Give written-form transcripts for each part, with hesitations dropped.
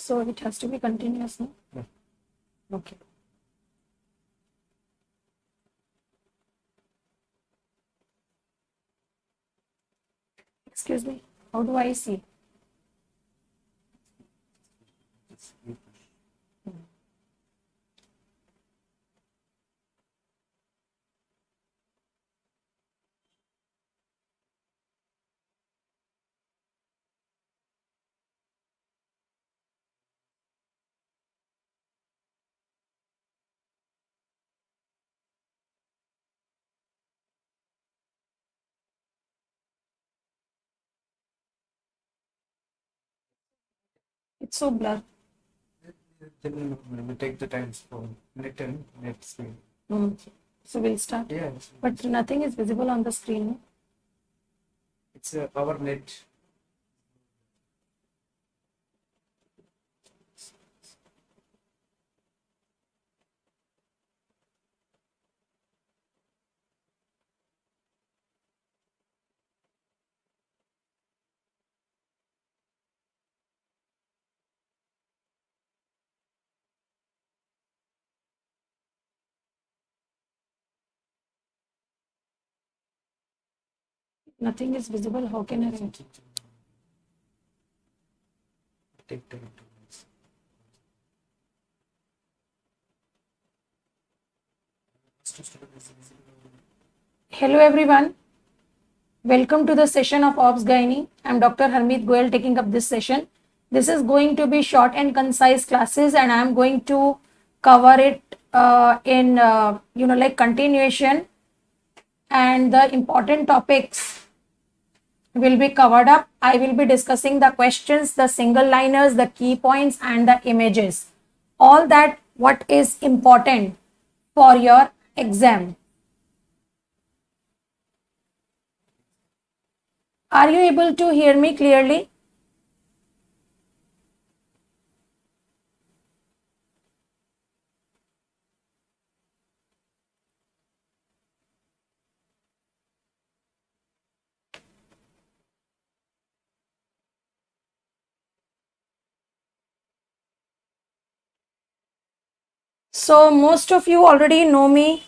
So it has to be continuous, no? Yeah. Okay. Excuse me, how do I see? It's so blur. Then we take the times for net and net screen. So we'll start. Yeah, But nothing is visible on the screen, no? it's our net. Nothing is visible. How can I write? Take time to minutes. Hello everyone. Welcome to the session of Ops Gynae. I'm Dr. Harmeet Goel taking up this session. This is going to be short and concise classes, and I'm going to cover it in like continuation, and the important topics will be covered up. I will be discussing the questions, the single liners, the key points, and the images. All that what is important for your exam. Are you able to hear me clearly? So most of you already know me.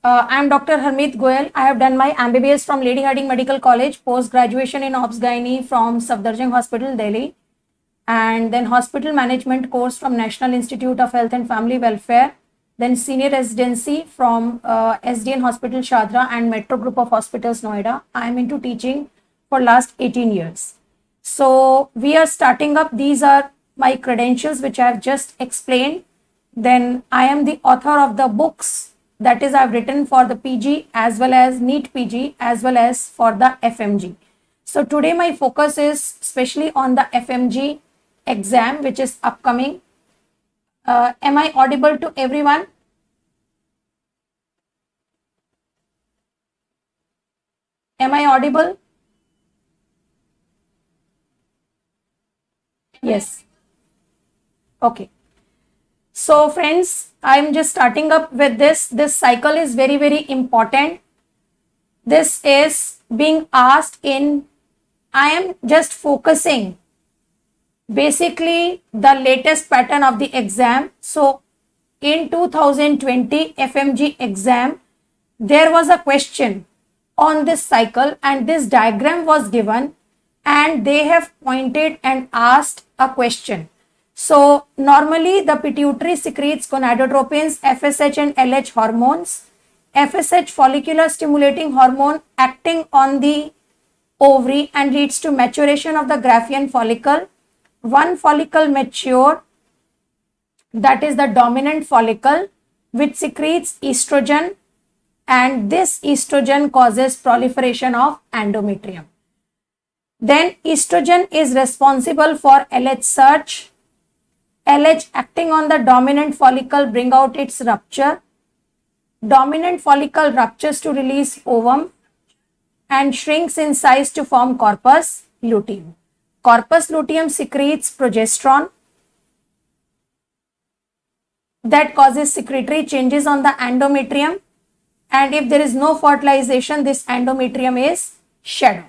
I am Dr. Harmeet Goel. I have done my MBBS from Lady Hardinge Medical College, post-graduation in Ops Gynae from Safdarjung Hospital, Delhi, and then hospital management course from National Institute of Health and Family Welfare, then senior residency from SDN Hospital, Shadra, and Metro Group of Hospitals, Noida. I am into teaching for last 18 years. So we are starting up. These are my credentials which I have just explained. Then I am the author of the books, that is I've written for the PG as well as NEET PG as well as for the FMG. So today my focus is especially on the FMG exam which is upcoming. Am I audible to everyone? Am I audible? Yes. Okay. So friends, I'm just starting up with this. This cycle is very, very important. This is being asked in, I am just focusing basically the latest pattern of the exam. So in 2020 FMG exam, there was a question on this cycle and this diagram was given and they have pointed and asked a question. So normally the pituitary secretes gonadotropins, FSH and LH hormones. FSH, follicular stimulating hormone, acting on the ovary and leads to maturation of the Graafian follicle. One follicle mature, that is the dominant follicle, which secretes estrogen, and this estrogen causes proliferation of endometrium. Then estrogen is responsible for LH surge. LH acting on the dominant follicle bring out its rupture. Dominant follicle ruptures to release ovum and shrinks in size to form corpus luteum. Corpus luteum secretes progesterone that causes secretory changes on the endometrium, and if there is no fertilization, this endometrium is shed.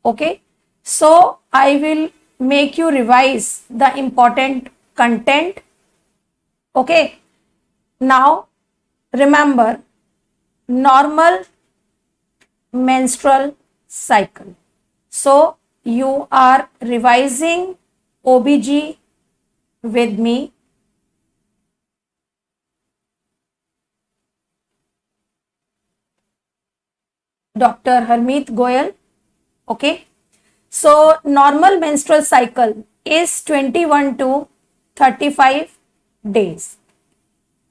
Okay, so I will make you revise the important content. Okay. Now remember, normal menstrual cycle. So you are revising OBG with me. Dr. Harmeet Goyal. Okay. So normal menstrual cycle is 21 to 35 days.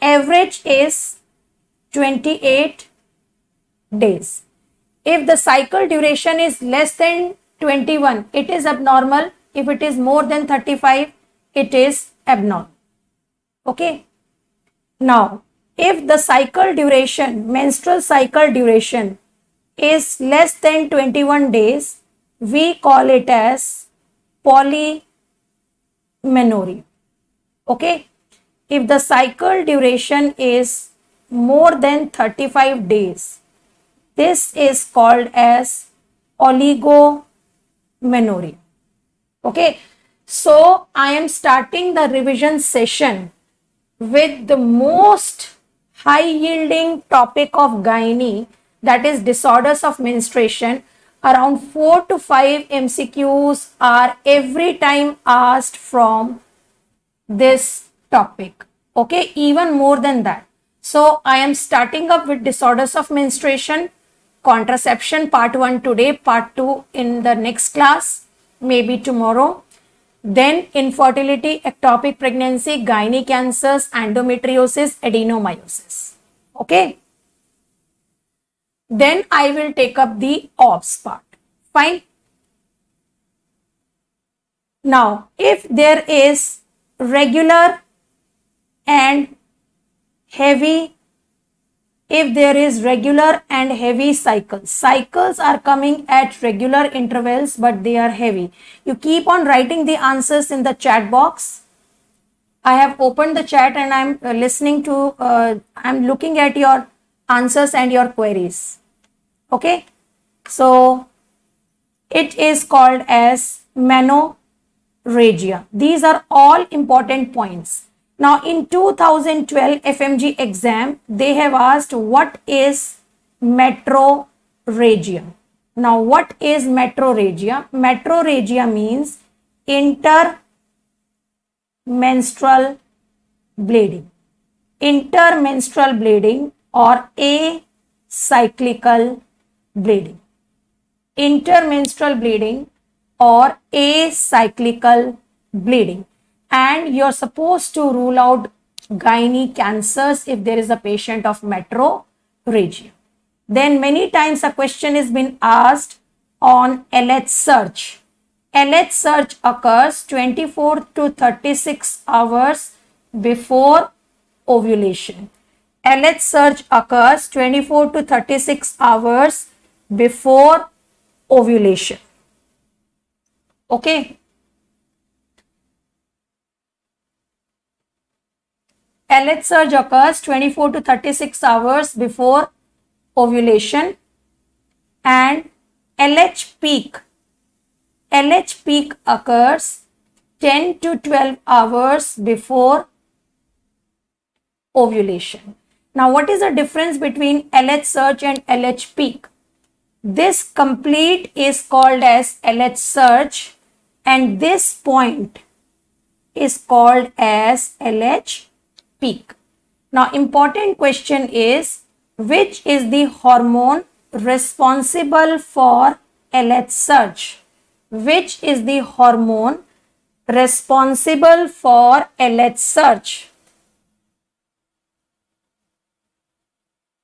Average is 28 days. If the cycle duration is less than 21, it is abnormal. If it is more than 35, it is abnormal. Okay. Now, if the cycle duration, menstrual cycle duration is less than 21 days, we call it as polymenorrhea. Okay. If the cycle duration is more than 35 days, this is called as oligomenorrhea. Okay. So I am starting the revision session with the most high yielding topic of gynae, that is disorders of menstruation. Around 4 to 5 MCQs are every time asked from this topic. Okay, even more than that. So I am starting up with disorders of menstruation, contraception part 1 today, part 2 in the next class, maybe tomorrow. Then infertility, ectopic pregnancy, gynae cancers, endometriosis, adenomyosis. Okay. Then I will take up the OBS part. Fine. Now, if there is regular and heavy, cycles are coming at regular intervals, but they are heavy. You keep on writing the answers in the chat box. I have opened the chat and I'm I'm looking at your answers and your queries. Okay. So it is called as menorrhagia. These are all important points. Now in 2012 FMG exam, they have asked what is metrorrhagia. Now what is metrorrhagia? Metrorrhagia means intermenstrual bleeding. Intermenstrual bleeding or acyclical bleeding. Intermenstrual bleeding or acyclical bleeding. And you're supposed to rule out gynae cancers if there is a patient of metrorrhagia. Then many times a question has been asked on LH search. LH search occurs 24 to 36 hours before ovulation. LH surge occurs 24 to 36 hours before ovulation. Okay. LH surge occurs 24 to 36 hours before ovulation, and LH peak occurs 10 to 12 hours before ovulation. Now, what is the difference between LH surge and LH peak? This complete is called as LH surge, and this point is called as LH peak. Now, important question is, which is the hormone responsible for LH surge? Which is the hormone responsible for LH surge?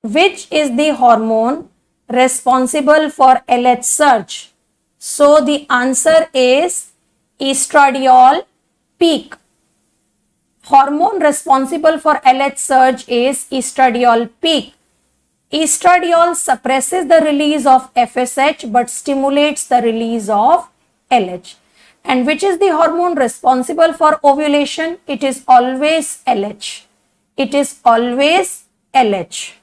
Which is the hormone responsible for LH surge? So the answer is estradiol peak. Hormone responsible for LH surge is estradiol peak. Estradiol suppresses the release of FSH but stimulates the release of LH. And which is the hormone responsible for ovulation? It is always LH. It is always LH.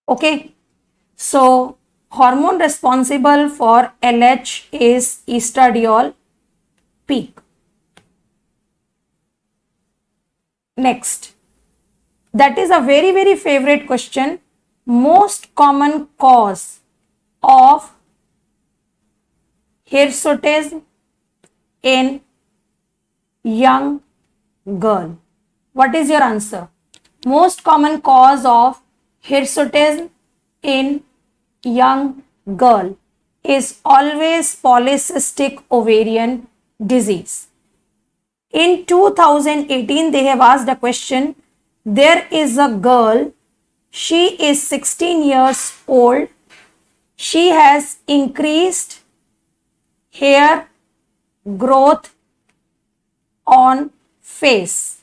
Okay. So hormone responsible for LH is estradiol peak. Next, that is a very, very favorite question. Most common cause of hirsutism in young girl. What is your answer? Most common cause of hirsutism in young girl is always polycystic ovarian disease. In 2018, they have asked a question. There is a girl, she is 16 years old. She has increased hair growth on face.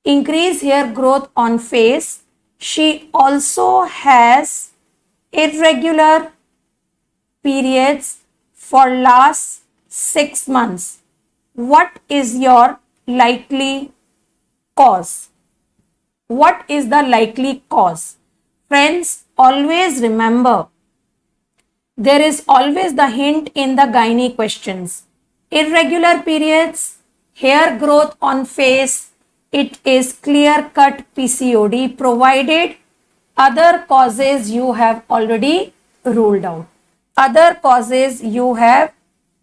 Increased hair growth on face. She also has irregular periods for last 6 months. What is your likely cause? What is the likely cause? Friends, always remember, there is always the hint in the gynae questions. Irregular periods, hair growth on face, it is clear-cut PCOD, provided other causes you have already ruled out. Other causes you have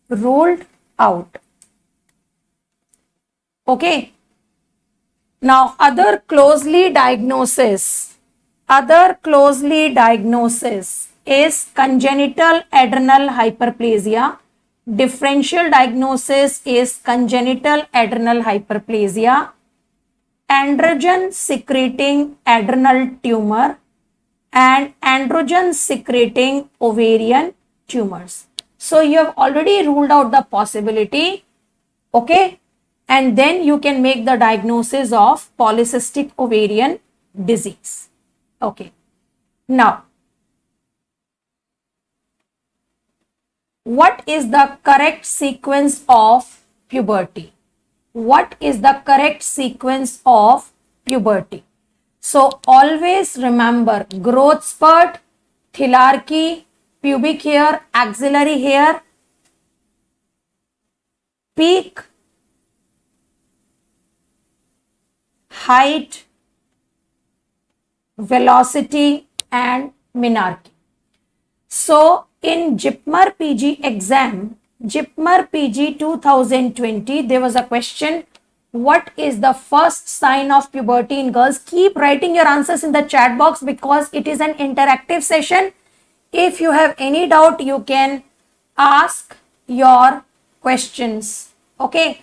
ruled out. Okay. Now, other closely diagnosis is congenital adrenal hyperplasia. Differential diagnosis is congenital adrenal hyperplasia, androgen secreting adrenal tumor, and androgen secreting ovarian tumors. So you have already ruled out the possibility, okay, and then you can make the diagnosis of polycystic ovarian disease. Okay. Now, what is the correct sequence of puberty? What is the correct sequence of puberty? So always remember growth spurt, thelarchy, pubic hair, axillary hair, peak, height, velocity, and menarche. So in JIPMER PG exam, JIPMER PG 2020, there was a question, what is the first sign of puberty in girls? Keep writing your answers in the chat box because it is an interactive session. If you have any doubt, you can ask your questions, okay,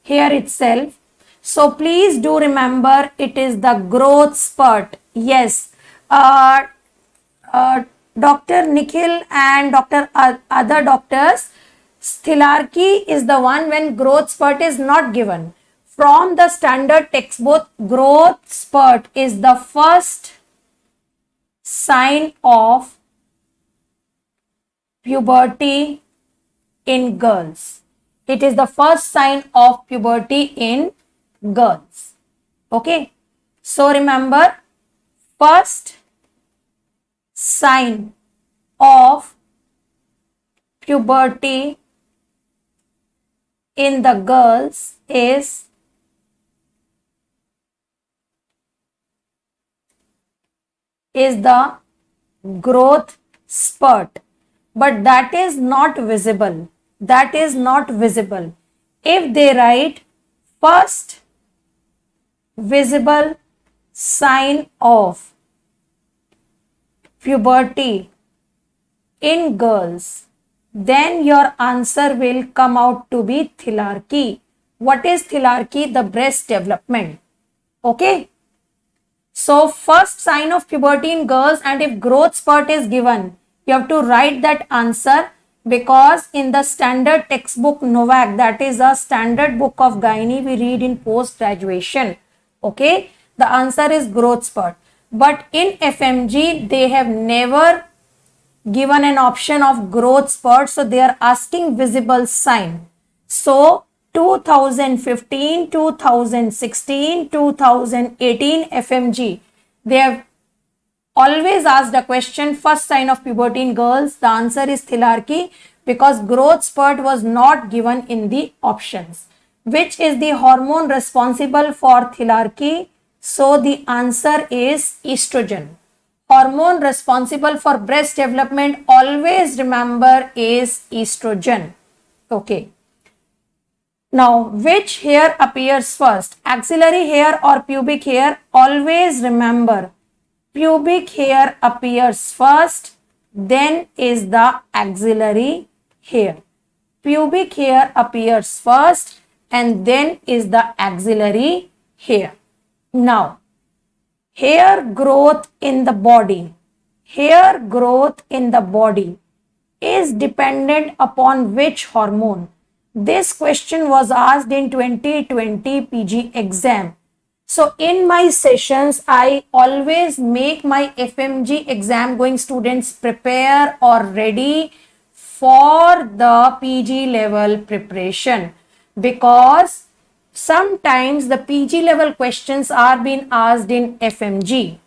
here itself. So please do remember, it is the growth spurt. Yes, Dr. Nikhil and other doctors, thelarchy is the one when growth spurt is not given. From the standard textbook, growth spurt is the first sign of puberty in girls. It is the first sign of puberty in girls. Okay. So remember, first sign of puberty in the girls is the growth spurt, but that is not visible. That is not visible. If they write first visible sign of puberty in girls, then your answer will come out to be thelarchy. What is thelarchy? The breast development. Okay. So first sign of puberty in girls, and if growth spurt is given, you have to write that answer, because in the standard textbook Novak, that is a standard book of gynae we read in post graduation. Okay, the answer is growth spurt. But in FMG, they have never given an option of growth spurt, so they are asking visible sign. So 2015, 2016, 2018 FMG, they have always asked a question, first sign of puberty in girls. The answer is Thilarchy, because growth spurt was not given in the options. Which is the hormone responsible for Thilarchy? So the answer is estrogen. Hormone responsible for breast development, always remember, is estrogen. Okay. Now, which hair appears first? Axillary hair or pubic hair? Always remember, pubic hair appears first, then is the axillary hair. Pubic hair appears first and then is the axillary hair. Now, hair growth in the body. Hair growth in the body is dependent upon which hormone? This question was asked in 2020 PG exam. So in my sessions, I always make my FMG exam going students prepare or ready for the PG level preparation, because sometimes the PG level questions are being asked in FMG.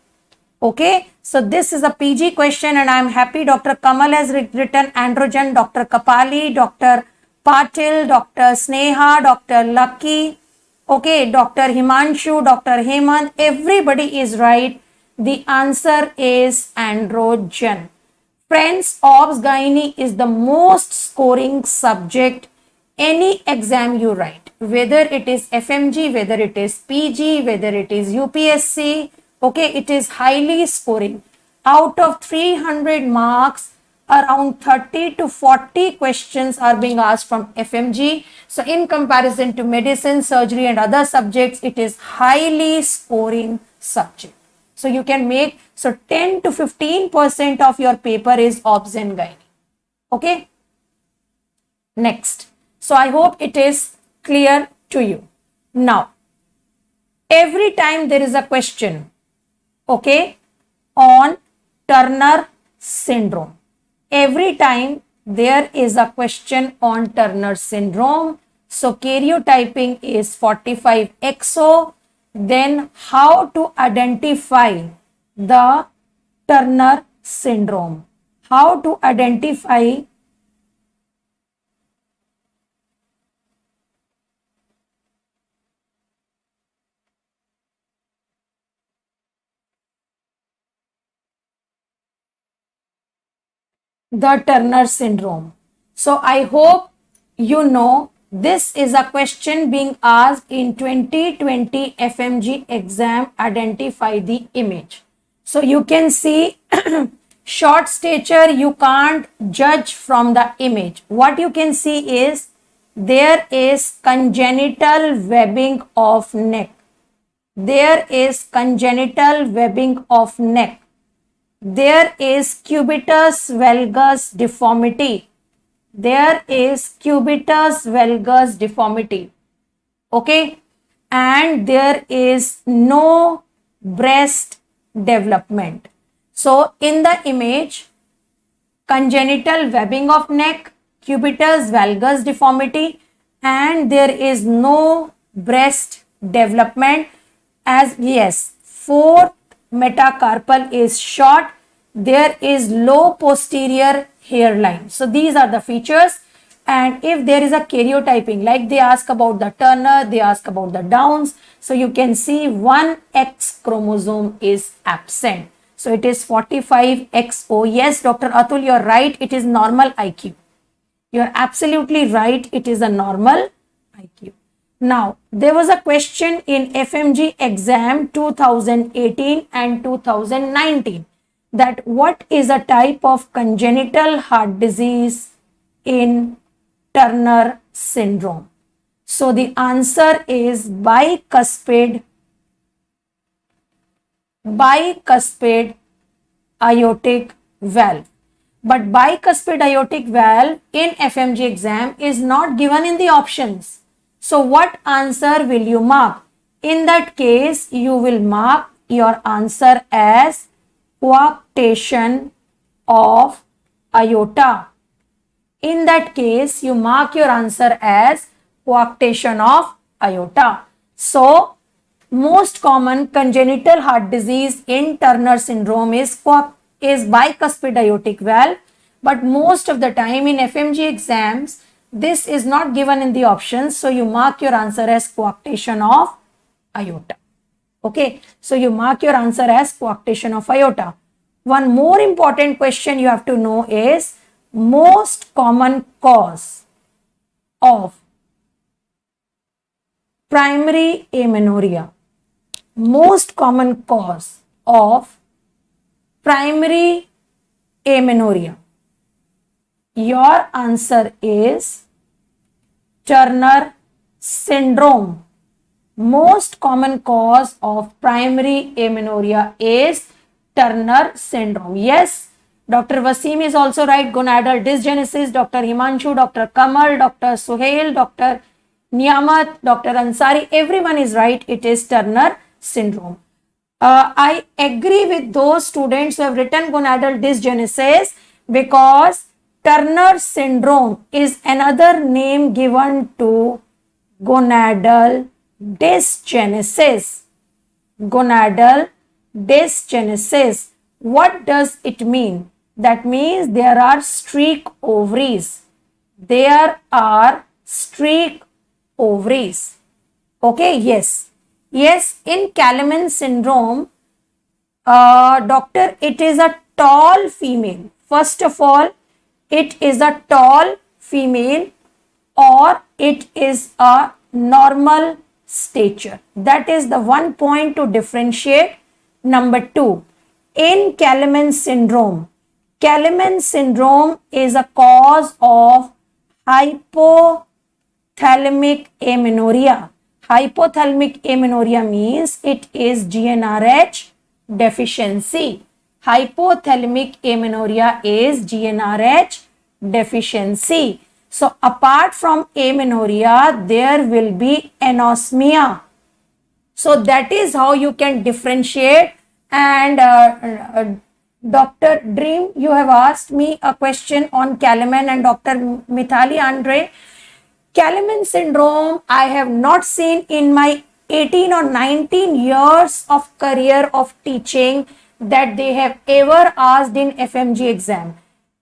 Okay, so this is a PG question and I am happy Dr. Kamal has written androgen, Dr. Kapali, Dr. Patil, Dr. Sneha, Dr. Lucky, okay, Dr. Himanshu, Dr. Hemant, everybody is right. The answer is androgen. Friends, Obs Gynae is the most scoring subject any exam you write, whether it is FMG, whether it is PG, whether it is UPSC, okay, it is highly scoring. Out of 300 marks, around 30 to 40 questions are being asked from FMG. So in comparison to medicine, surgery and other subjects, it is highly scoring subject. So you can make, so 10 to 15% of your paper is Obs and Gynae. Okay. Next. So I hope it is clear to you. Now, every time there is a question, okay, on Turner syndrome. Every time there is a question on Turner syndrome. So karyotyping is 45XO. Then how to identify the Turner syndrome? How to identify the Turner syndrome? So I hope you know this is a question being asked in 2020 FMG exam. Identify the image. So you can see short stature, you can't judge from the image. What you can see is there is congenital webbing of neck. There is congenital webbing of neck. There is cubitus valgus deformity. There is cubitus valgus deformity. Okay. And there is no breast development. So in the image, congenital webbing of neck, cubitus valgus deformity, and there is no breast development. As yes, fourth metacarpal is short. There is low posterior hairline. So these are the features. And if there is a karyotyping, like they ask about the Turner, they ask about the Downs. So you can see one X chromosome is absent. So it is 45XO. Yes, Dr. Atul, you're right. It is normal IQ. You're absolutely right. It is a normal IQ. Now, there was a question in FMG exam 2018 and 2019 that what is a type of congenital heart disease in Turner syndrome? So the answer is bicuspid aortic valve. But bicuspid aortic valve in FMG exam is not given in the options. So what answer will you mark? In that case, you will mark your answer as coarctation of aorta. In that case, you mark your answer as coarctation of aorta. So most common congenital heart disease in Turner syndrome is bicuspid aortic valve, but most of the time in FMG exams, this is not given in the options, so you mark your answer as coarctation of aorta. Okay, so you mark your answer as coarctation of aorta. One more important question you have to know is most common cause of primary amenorrhea. Most common cause of primary amenorrhea. Your answer is Turner syndrome. Most common cause of primary amenorrhea is Turner syndrome. Yes, Dr. Wasim is also right. Gonadal dysgenesis. Dr. Himanshu, Dr. Kamal, Dr. Suhail, Dr. Niyamat, Dr. Ansari, everyone is right. It is Turner syndrome. I agree with those students who have written gonadal dysgenesis, because Turner syndrome is another name given to gonadal dysgenesis. Gonadal dysgenesis. What does it mean? That means there are streak ovaries. There are streak ovaries. Okay, yes. Yes, in Kallman syndrome, doctor, it is a tall female. First of all, it is a tall female or it is a normal stature. That is the one point to differentiate. Number two, in Kallman syndrome is a cause of hypothalamic amenorrhea. Hypothalamic amenorrhea means it is GnRH deficiency. Hypothalamic amenorrhea is GnRH deficiency. So apart from amenorrhea, there will be anosmia. So that is how you can differentiate. And Dr. Dream, you have asked me a question on Kallman, and Dr. Mithali Andre. Kallman syndrome, I have not seen in my 18 or 19 years of career of teaching that they have ever asked in FMG exam.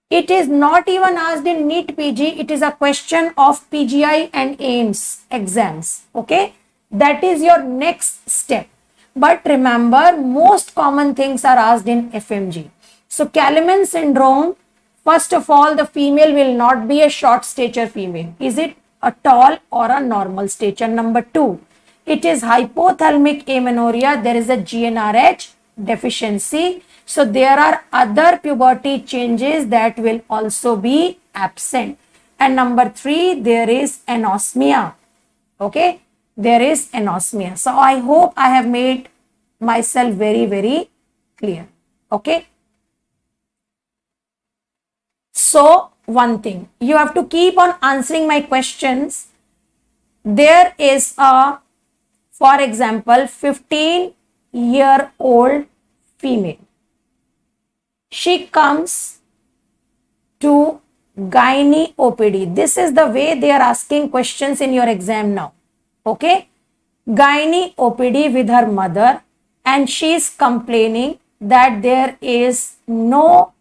It is not even asked in NEET PG. It is a question of PGI and AIMS exams. Okay, that is your next step. But remember, most common things are asked in FMG. So Kallman syndrome, first of all, the female will not be a short stature female. Is it a tall or a normal stature? Number two, it is hypothalamic amenorrhea. There is a GnRH deficiency. So there are other puberty changes that will also be absent. And number three, there is anosmia. Okay, there is anosmia. So I hope I have made myself very, very clear. Okay. So one thing, you have to keep on answering my questions. There is a, for example, 15-year-old female. She comes to gynae OPD. This is the way they are asking questions in your exam now. Okay. Gynae OPD with her mother, and she is complaining that there is no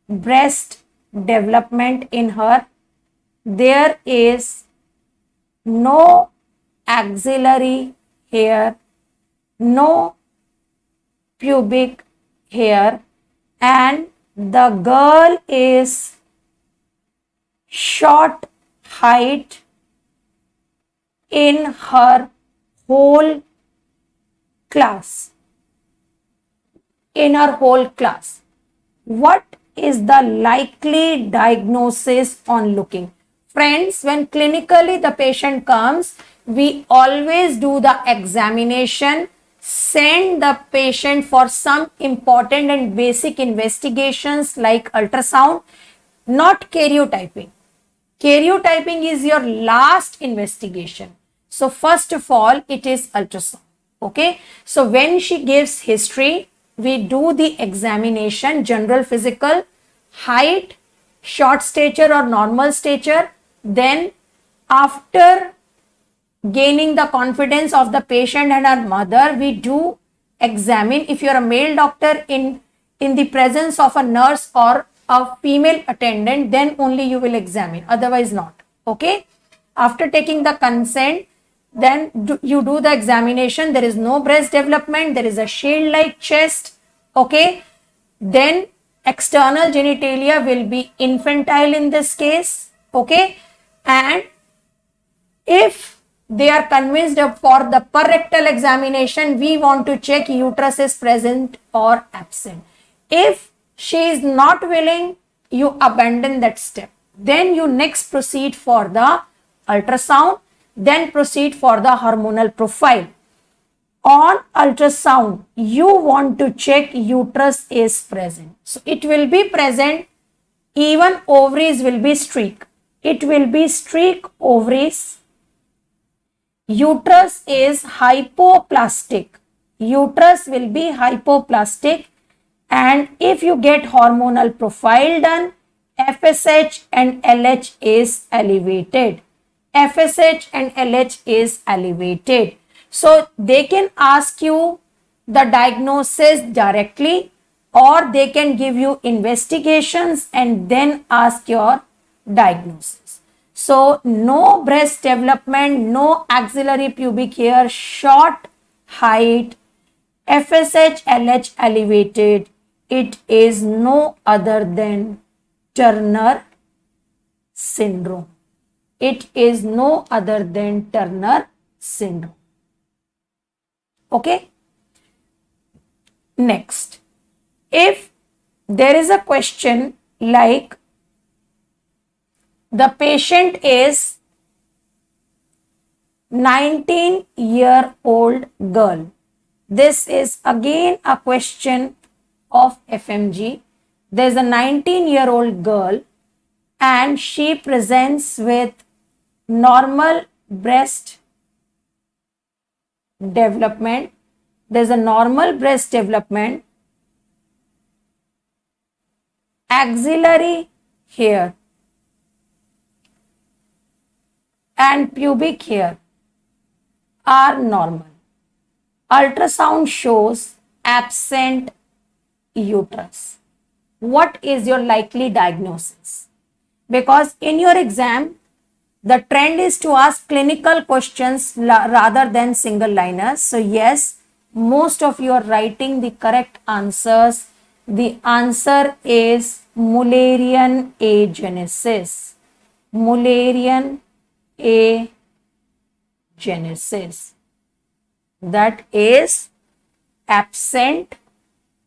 breast development in her. There is no axillary hair, no pubic hair, and the girl is short height in her whole class. In her whole class. What is the likely diagnosis on looking? Friends, when clinically the patient comes, we always do the examination, send the patient for some important and basic investigations like ultrasound, not karyotyping. Karyotyping is your last investigation. So first of all, it is ultrasound. Okay. So when she gives history, we do the examination, general physical, height, short stature or normal stature. Then after gaining the confidence of the patient and her mother, we do examine. If you're a male doctor in the presence of a nurse or a female attendant, then only you will examine, otherwise not. Okay, after taking the consent, then you do the examination. There is no breast development, there is a shield like chest. Okay, then external genitalia will be infantile in this case. Okay, and if they are convinced of for the rectal examination, we want to check uterus is present or absent. If she is not willing, you abandon that step. Then you next proceed for the ultrasound, then proceed for the hormonal profile. On ultrasound, you want to check uterus is present. So it will be present, even ovaries will be streak. It will be streak ovaries. Uterus is hypoplastic. Uterus will be hypoplastic, and if you get hormonal profile done, FSH and LH is elevated. FSH and LH is elevated. So they can ask you the diagnosis directly, or they can give you investigations and then ask your diagnosis. So no breast development, no axillary pubic hair, short height, FSH, LH elevated. It is no other than Turner syndrome. It is no other than Turner syndrome. Okay. Next, if there is a question like the patient is 19-year-old girl. This is again a question of FMG. There's a 19-year-old girl and she presents with normal breast development. There's a normal breast development, axillary hair and pubic hair are normal. Ultrasound shows absent uterus. What is your likely diagnosis? Because in your exam, the trend is to ask clinical questions rather than single liners. So yes, most of you are writing the correct answers. The answer is Mullerian agenesis. Mullerian agenesis. That is absent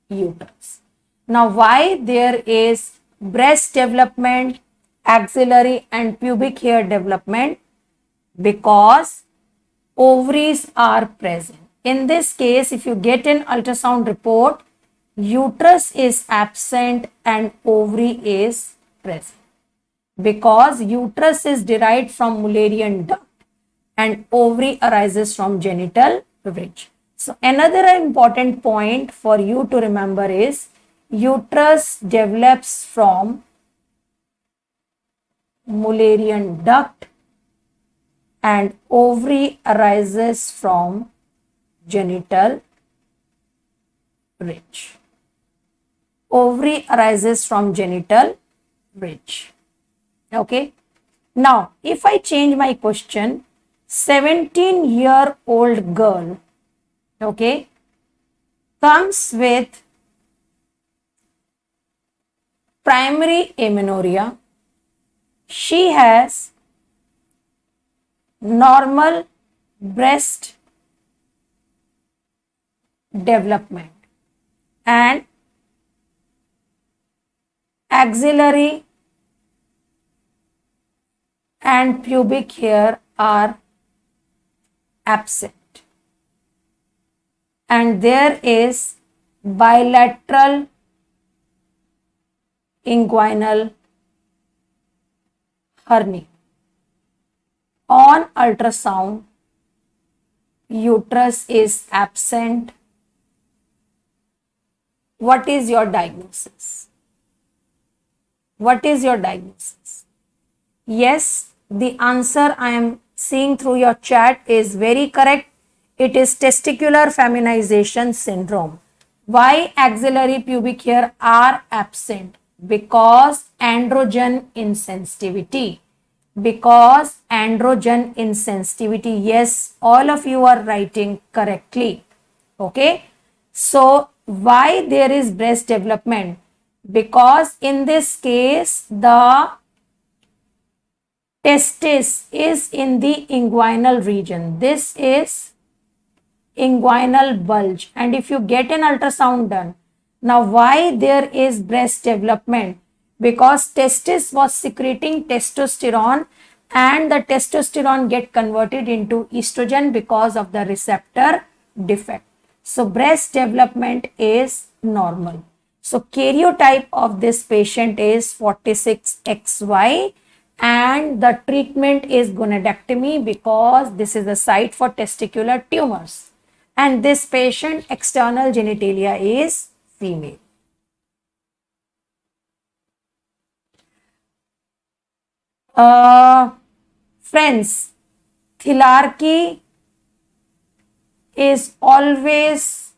uterus. Now, why there is breast development, axillary and pubic hair development? Because ovaries are present. In this case, if you get an ultrasound report, uterus is absent and ovary is present. Because uterus is derived from Mullerian duct and ovary arises from genital ridge. So another important point for you to remember is uterus develops from Mullerian duct and ovary arises from genital ridge. Ovary arises from genital ridge. Okay. Now, if I change my question, 17-year-old girl, okay, comes with primary amenorrhea. She has normal breast development and axillary and pubic hair are absent, and there is bilateral inguinal hernia. On ultrasound, uterus is absent. What is your diagnosis? What is your diagnosis? Yes, the answer I am seeing through your chat is very correct. It is testicular feminization syndrome. Why axillary pubic hair are absent? Because androgen insensitivity. Because androgen insensitivity. Yes, all of you are writing correctly. Okay. So why there is breast development? Because in this case, the testis is in the inguinal region. This is inguinal bulge. And if you get an ultrasound done, now why there is breast development? Because testis was secreting testosterone and the testosterone get converted into estrogen because of the receptor defect. So breast development is normal. So karyotype of this patient is 46XY and the treatment is gonadectomy because this is the site for testicular tumors. And this patient external genitalia is female. Friends, Thilarki is always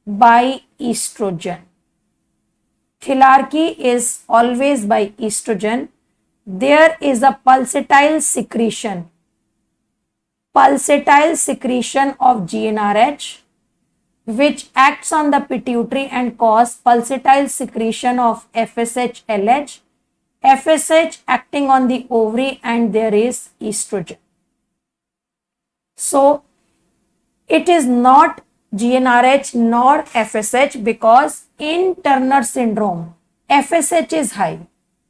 by estrogen. Thilarki is always by estrogen. There is a pulsatile secretion of GnRH which acts on the pituitary and cause pulsatile secretion of FSH-LH, FSH acting on the ovary, and there is estrogen. So it is not GnRH nor FSH because in Turner syndrome FSH is high.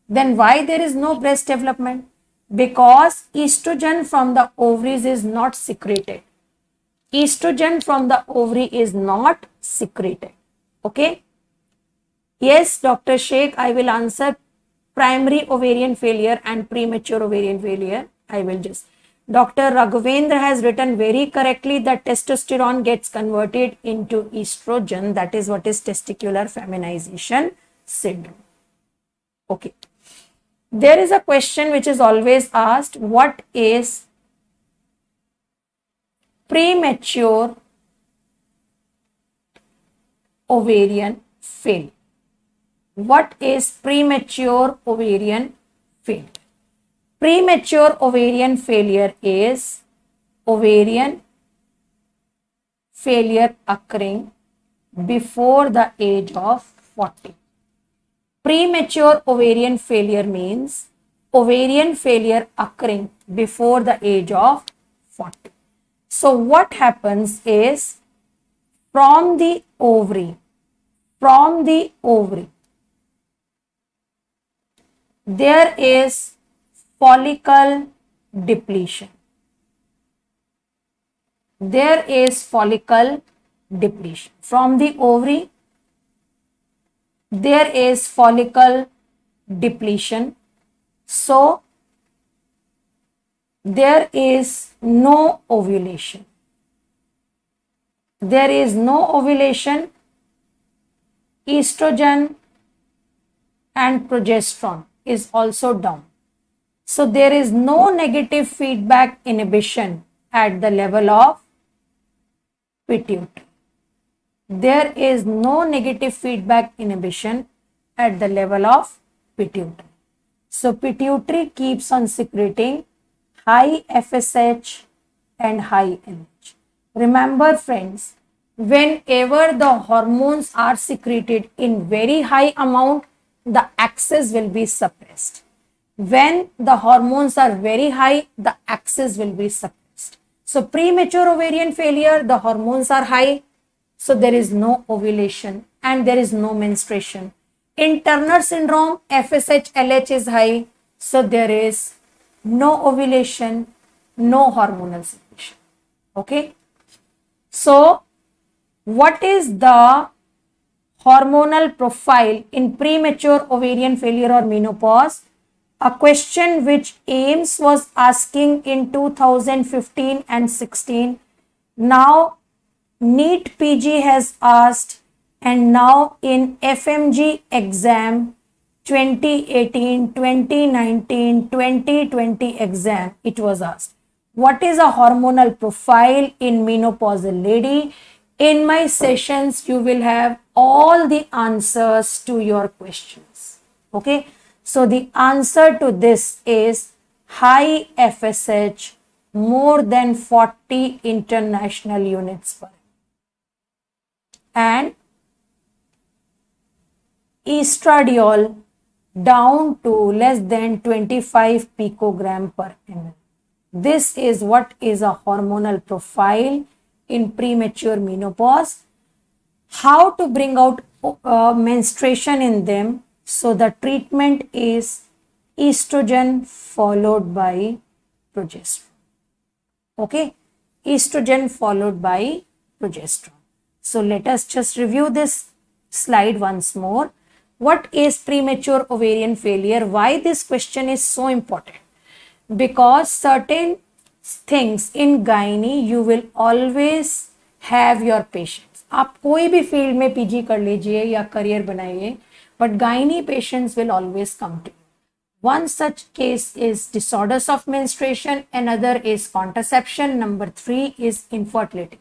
Then why there is no breast development? Because estrogen from the ovaries is not secreted. Estrogen from the ovary is not secreted. Okay. Yes, Dr. Sheikh, I will answer primary ovarian failure and premature ovarian failure. I will just. Dr. Raghavendra has written very correctly that testosterone gets converted into estrogen. That is what is testicular feminization syndrome. Okay. There is a question which is always asked, what is premature ovarian failure? What is premature ovarian failure? Premature ovarian failure is ovarian failure occurring before the age of 40. Premature ovarian failure means ovarian failure occurring before the age of 40. So what happens is from the ovary, there is follicle depletion. There is follicle depletion. From the ovary, there is follicle depletion. So there is no ovulation. There is no ovulation. Estrogen and progesterone is also down. So there is no negative feedback inhibition at the level of pituitary. There is no negative feedback inhibition at the level of pituitary. So pituitary keeps on secreting high FSH and high LH. Remember friends, whenever the hormones are secreted in very high amount, the axis will be suppressed. When the hormones are very high, the axis will be suppressed. So premature ovarian failure, the hormones are high, so there is no ovulation and there is no menstruation. In Turner syndrome, FSH, LH is high, so there is no ovulation, no hormonal secretion. Okay. So what is the hormonal profile in premature ovarian failure or menopause? A question which AIIMS was asking in 2015 and 16. Now NEET PG has asked, and now in FMG exam 2018, 2019, 2020 exam it was asked. what is a hormonal profile in menopausal lady. In my sessions you will have all the answers to your questions. Okay, so the answer to this is high FSH, more than 40 international units per and estradiol down to less than 25 picogram per ml. This is what is a hormonal profile in premature menopause. How to bring out menstruation in them. So the treatment is estrogen followed by progesterone. Okay, estrogen followed by progesterone. So let us just review this slide once more. What is premature ovarian failure? Why this question is so important? Because certain things in gynae you will always have your patients. आप कोई भी field में PG कर लीजिए या career बनाइए, but gynae patients will always come to you. One such case is disorders of menstruation, another is contraception, number 3 is infertility.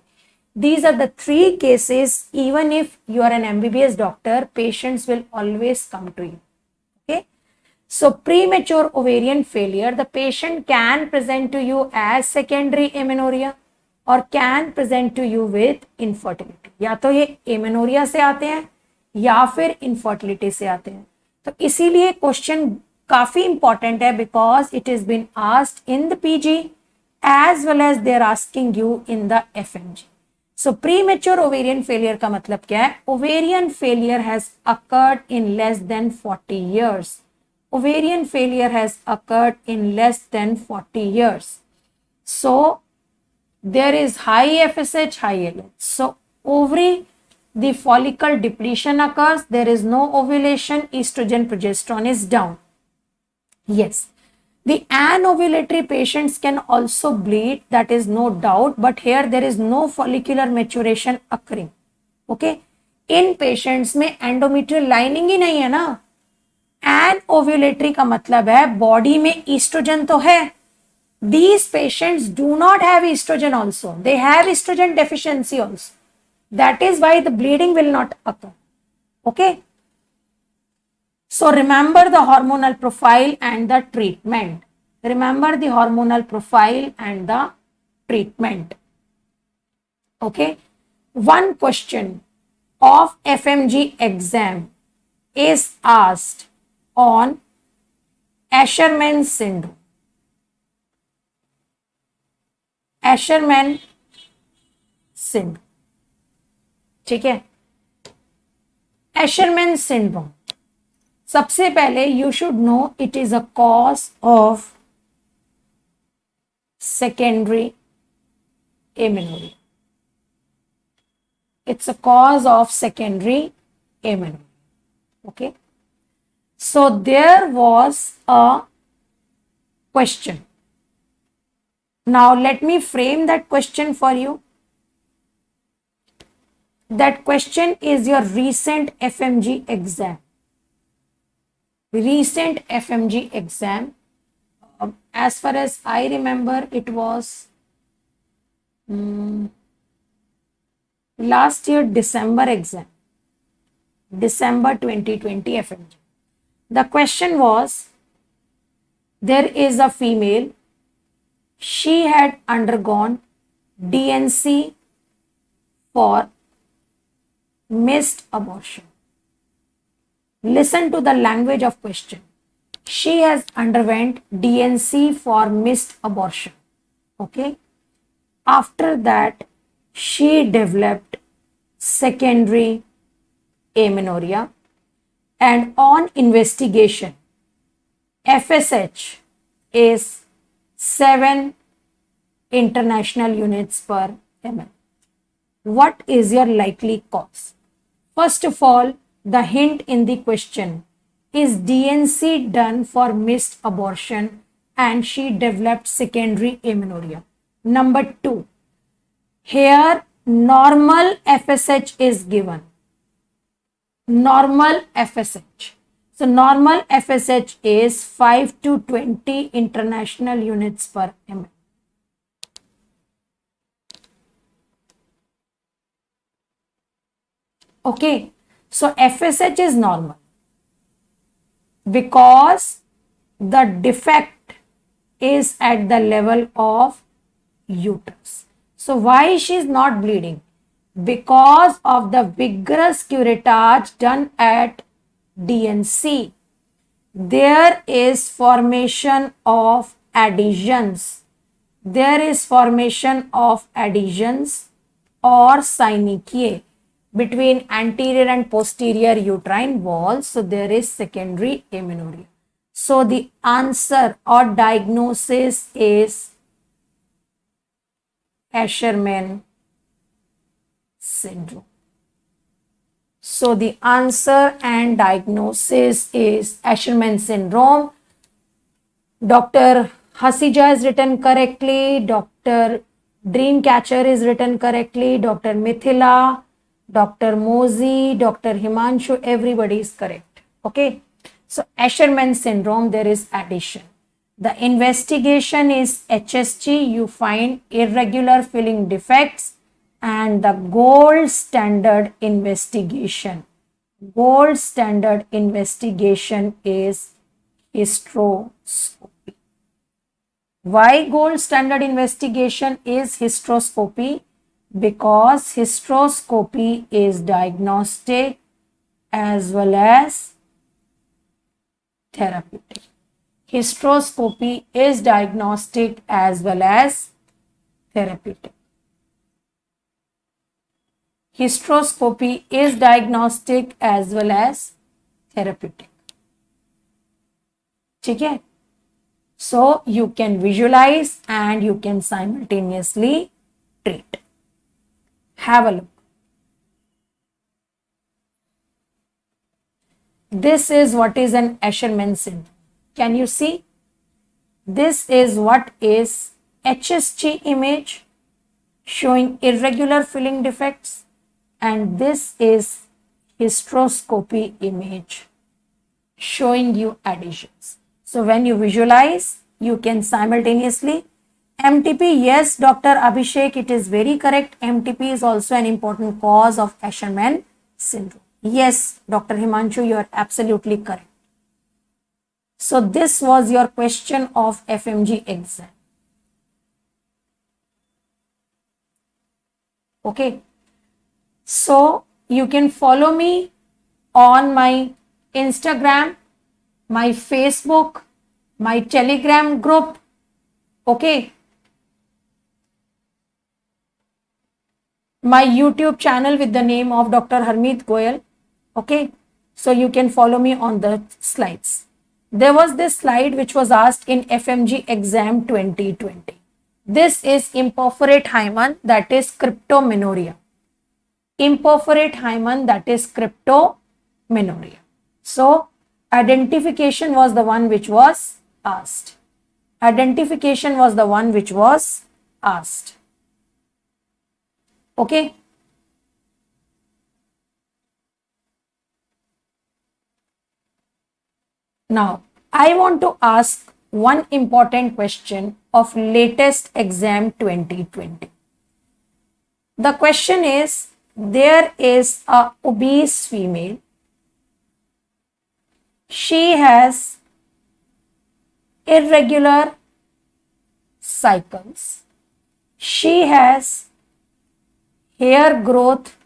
These are the 3 cases. Even if you are an MBBS doctor, patients will always come to you. Okay, so premature ovarian failure, the patient can present to you as secondary amenorrhea or can present to you with infertility. या तो ये amenorrhea से आते हैं या फिर infertility से आते हैं. तो इसीलिए क्वेश्चन काफी इंपॉर्टेंट है, because it has been asked in the PG as well as they are asking you in the FMG. So premature ovarian failure का मतलब क्या है? Ovarian failure has occurred in less than 40 years. Ovarian failure has occurred in less than 40 years. So there is high FSH, high LH. So ovary, the follicle depletion occurs. There is no ovulation. Estrogen, progesterone is down. Yes. The anovulatory patients can also bleed, that is no doubt, but here there is no follicular maturation occurring. Okay, in patients में endometrial lining ही नहीं है ना. Anovulatory का मतलब है body में estrogen तो है. These patients do not have estrogen also. They have estrogen deficiency also. That is why the bleeding will not occur. Okay. So remember the hormonal profile and the treatment. Remember the hormonal profile and the treatment. Okay. One question of FMG exam is asked on Asherman syndrome. Asherman syndrome. ठीक है. Asherman syndrome. सबसे पहले you should know it is a cause of secondary amenorrhea. It's a cause of secondary amenorrhea. Okay. So there was a question. Now let me frame that question for you. That question is your recent FMG exam. Recent FMG exam. As far as I remember, it was last year December exam. December 2020 FMG. The question was, there is a female, she had undergone DNC for missed abortion. Listen to the language of question. She has underwent DNC for missed abortion. Okay. After that, she developed secondary amenorrhea, and on investigation, FSH is 7 international units per ml. What is your likely cause? First of all, the hint in the question is DNC done for missed abortion and she developed secondary amenorrhea. Number 2, here normal FSH is given. Normal FSH. So normal FSH is 5 to 20 international units per ml. Okay, so FSH is normal because the defect is at the level of uterus. So why she is not bleeding? Because of the vigorous curettage done at DNC. There is formation of adhesions. There is formation of adhesions or synechiae between anterior and posterior uterine walls. So there is secondary amenorrhea. So the answer or diagnosis is Asherman syndrome. So the answer and diagnosis is Asherman syndrome. Dr. Hasija is written correctly. Dr. Dreamcatcher is written correctly. Dr. Mithila, Dr. Mozi, Dr. Himanshu, everybody is correct. Okay. So Asherman syndrome, there is addition. The investigation is HSG. You find irregular filling defects and the gold standard investigation. Gold standard investigation is hysteroscopy. Why gold standard investigation is hysteroscopy? Because hysteroscopy is diagnostic as well as therapeutic. Hysteroscopy is diagnostic as well as therapeutic. Hysteroscopy is diagnostic as well as therapeutic. ठीक है? So you can visualize and you can simultaneously treat. Have a look. This is what is an Asherman syndrome. Can you see? This is what is HSG image showing irregular filling defects, and this is hysteroscopy image showing you adhesions. So when you visualize, you can simultaneously MTP, yes, Dr. Abhishek, it is very correct. MTP is also an important cause of Asherman syndrome. Yes, Dr. Himanshu, you are absolutely correct. So this was your question of FMG exam. Okay. So you can follow me on my Instagram, my Facebook, my Telegram group. Okay. My YouTube channel with the name of Dr. Harmeet Goyal. Okay. So you can follow me on the slides. There was this slide which was asked in FMG exam 2020. This is imperforate hymen, that is cryptomenorrhea. Imperforate hymen, that is cryptomenorrhea. So identification was the one which was asked. Identification was the one which was asked. Okay. Now, I want to ask one important question of latest exam 2020. The question is, there is a obese female. She has irregular cycles. She has hair growth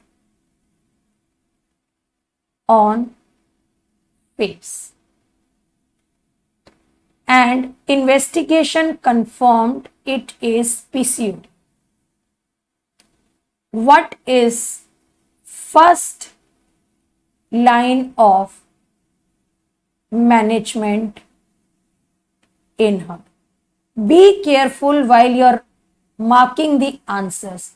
on face. And investigation confirmed it is PCOD. What is first line of management in her? Be careful while you're marking the answers.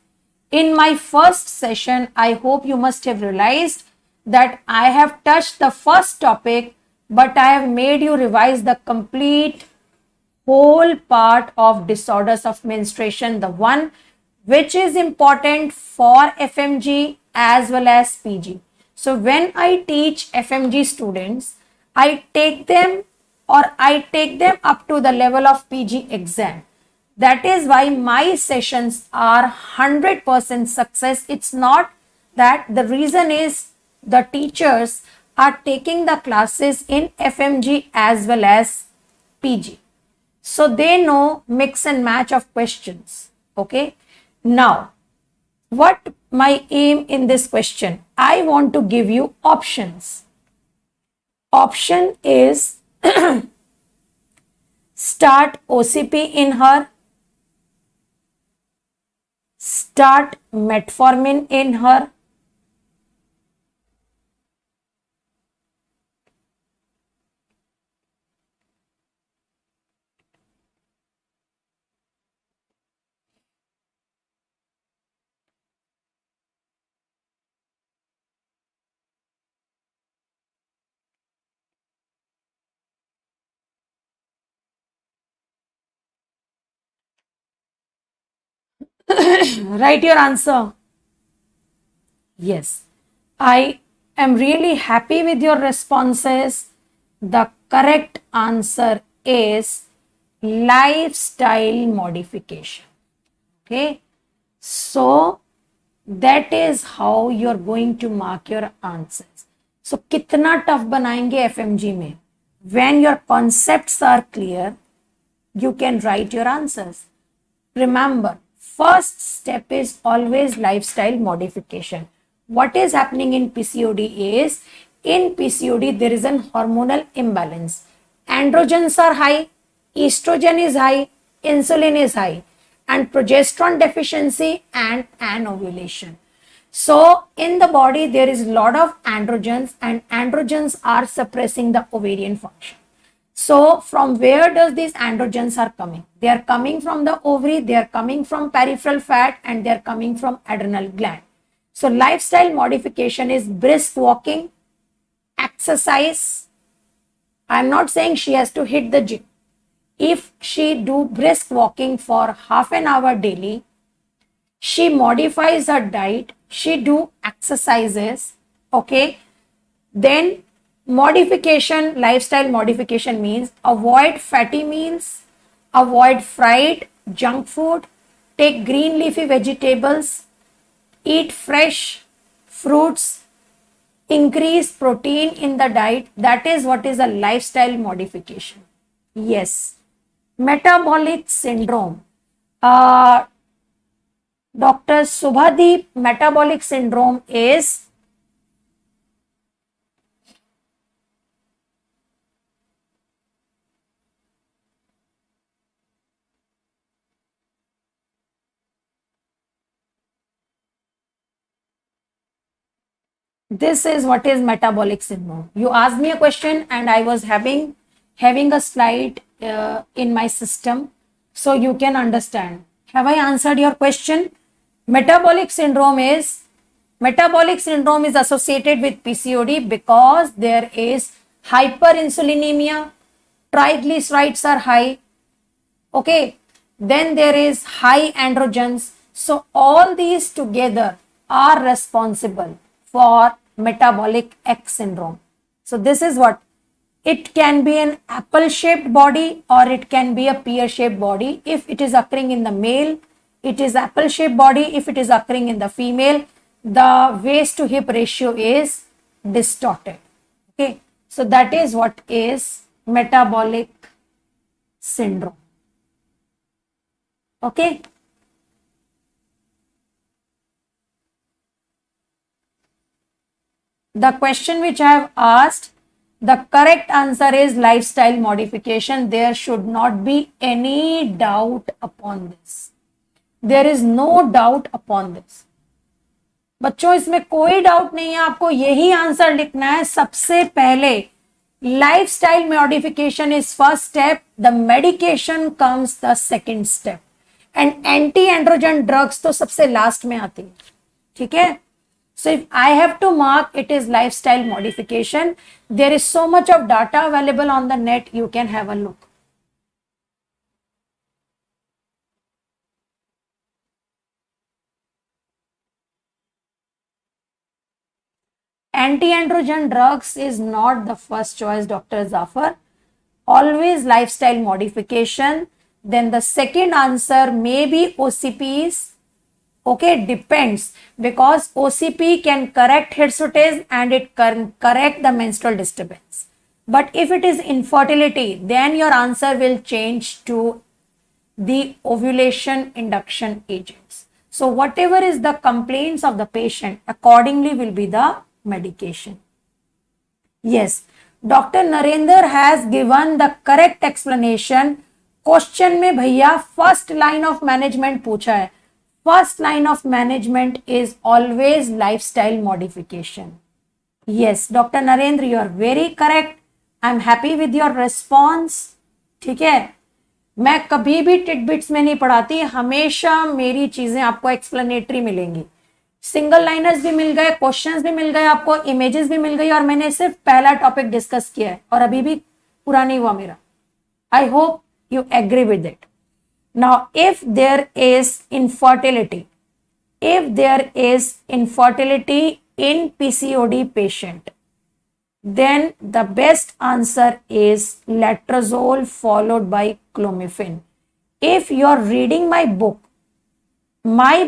In my first session, I hope you must have realized that I have touched the first topic, but I have made you revise the complete whole part of disorders of menstruation, the one which is important for FMG as well as PG. So when I teach FMG students, I take them up to the level of PG exam. That is why my sessions are 100% success. It's not that the reason is the teachers are taking the classes in FMG as well as PG. So they know mix and match of questions. Okay. Now, what my aim in this question? I want to give you options. Option is start OCP in her, start metformin in her, write your answer. Yes, I am really happy with your responses. The correct answer is lifestyle modification. Okay, so that is how you're going to mark your answers. So कितना tough बनाएंगे FMG में? When your concepts are clear, you can write your answers. Remember, first step is always lifestyle modification. What is happening in PCOD is, in PCOD there is an hormonal imbalance. Androgens are high, estrogen is high, insulin is high, and progesterone deficiency and anovulation. So in the body there is a lot of androgens, and androgens are suppressing the ovarian function. So from where does these androgens are coming? They are coming from the ovary, they are coming from peripheral fat, and they are coming from adrenal gland. So lifestyle modification is brisk walking, exercise. I'm not saying she has to hit the gym. If she do brisk walking for half an hour daily, she modifies her diet, she do exercises, okay, then modification, lifestyle modification means avoid fatty meals, avoid fried junk food, take green leafy vegetables, eat fresh fruits, increase protein in the diet. That is what is a lifestyle modification. Yes. Metabolic syndrome. Dr. Subhadeep, metabolic syndrome is this is what is metabolic syndrome. You asked me a question and I was having a slide in my system so you can understand. Have I answered your question? Metabolic syndrome is associated with PCOD because there is hyperinsulinemia, triglycerides are high, okay, then there is high androgens. So all these together are responsible for metabolic X syndrome. So this is what it can be: an apple shaped body or it can be a pear shaped body. If it is occurring in the male, it is apple shaped body. If it is occurring in the female, the waist to hip ratio is distorted. Okay, so that is what is metabolic syndrome. Okay. The question which I have asked, the correct answer is lifestyle modification. There should not be any doubt upon this. There is no doubt upon this. बच्चों इसमें कोई doubt नहीं है, आपको यही answer लिखना है सबसे पहले. Lifestyle modification is first step, the medication comes the second step, and anti androgen drugs तो सबसे लास्ट में आती है. ठीक है. So if I have to mark, it is lifestyle modification. There is so much of data available on the net, you can have a look. Anti-androgen drugs is not the first choice doctors offer. Always lifestyle modification. Then the second answer may be OCPs, Okay, depends, because OCP can correct hirsutism and it can correct the menstrual disturbance. But if it is infertility, then your answer will change to the ovulation induction agents. So whatever is the complaints of the patient, accordingly will be the medication. Yes, Dr. Narendra has given the correct explanation. Question में भैया first line of management पूछा है. First line of management is always lifestyle modification. Yes doctor Narendra, you are very correct. I am happy with your response. ठीक है, मैं कभी भी titbits में नहीं पढ़ाती, हमेशा मेरी चीजें आपको एक्सप्लेनेटरी मिलेंगी. सिंगल लाइनर्स भी मिल गए, क्वेश्चंस भी मिल गए, आपको इमेजेस भी मिल गई, और मैंने सिर्फ पहला टॉपिक डिस्कस किया है और अभी भी पूरा नहीं हुआ मेरा. I hope you agree with it. Now if there is infertility in PCOD patient, then the best answer is letrozole followed by clomiphene. If you are reading my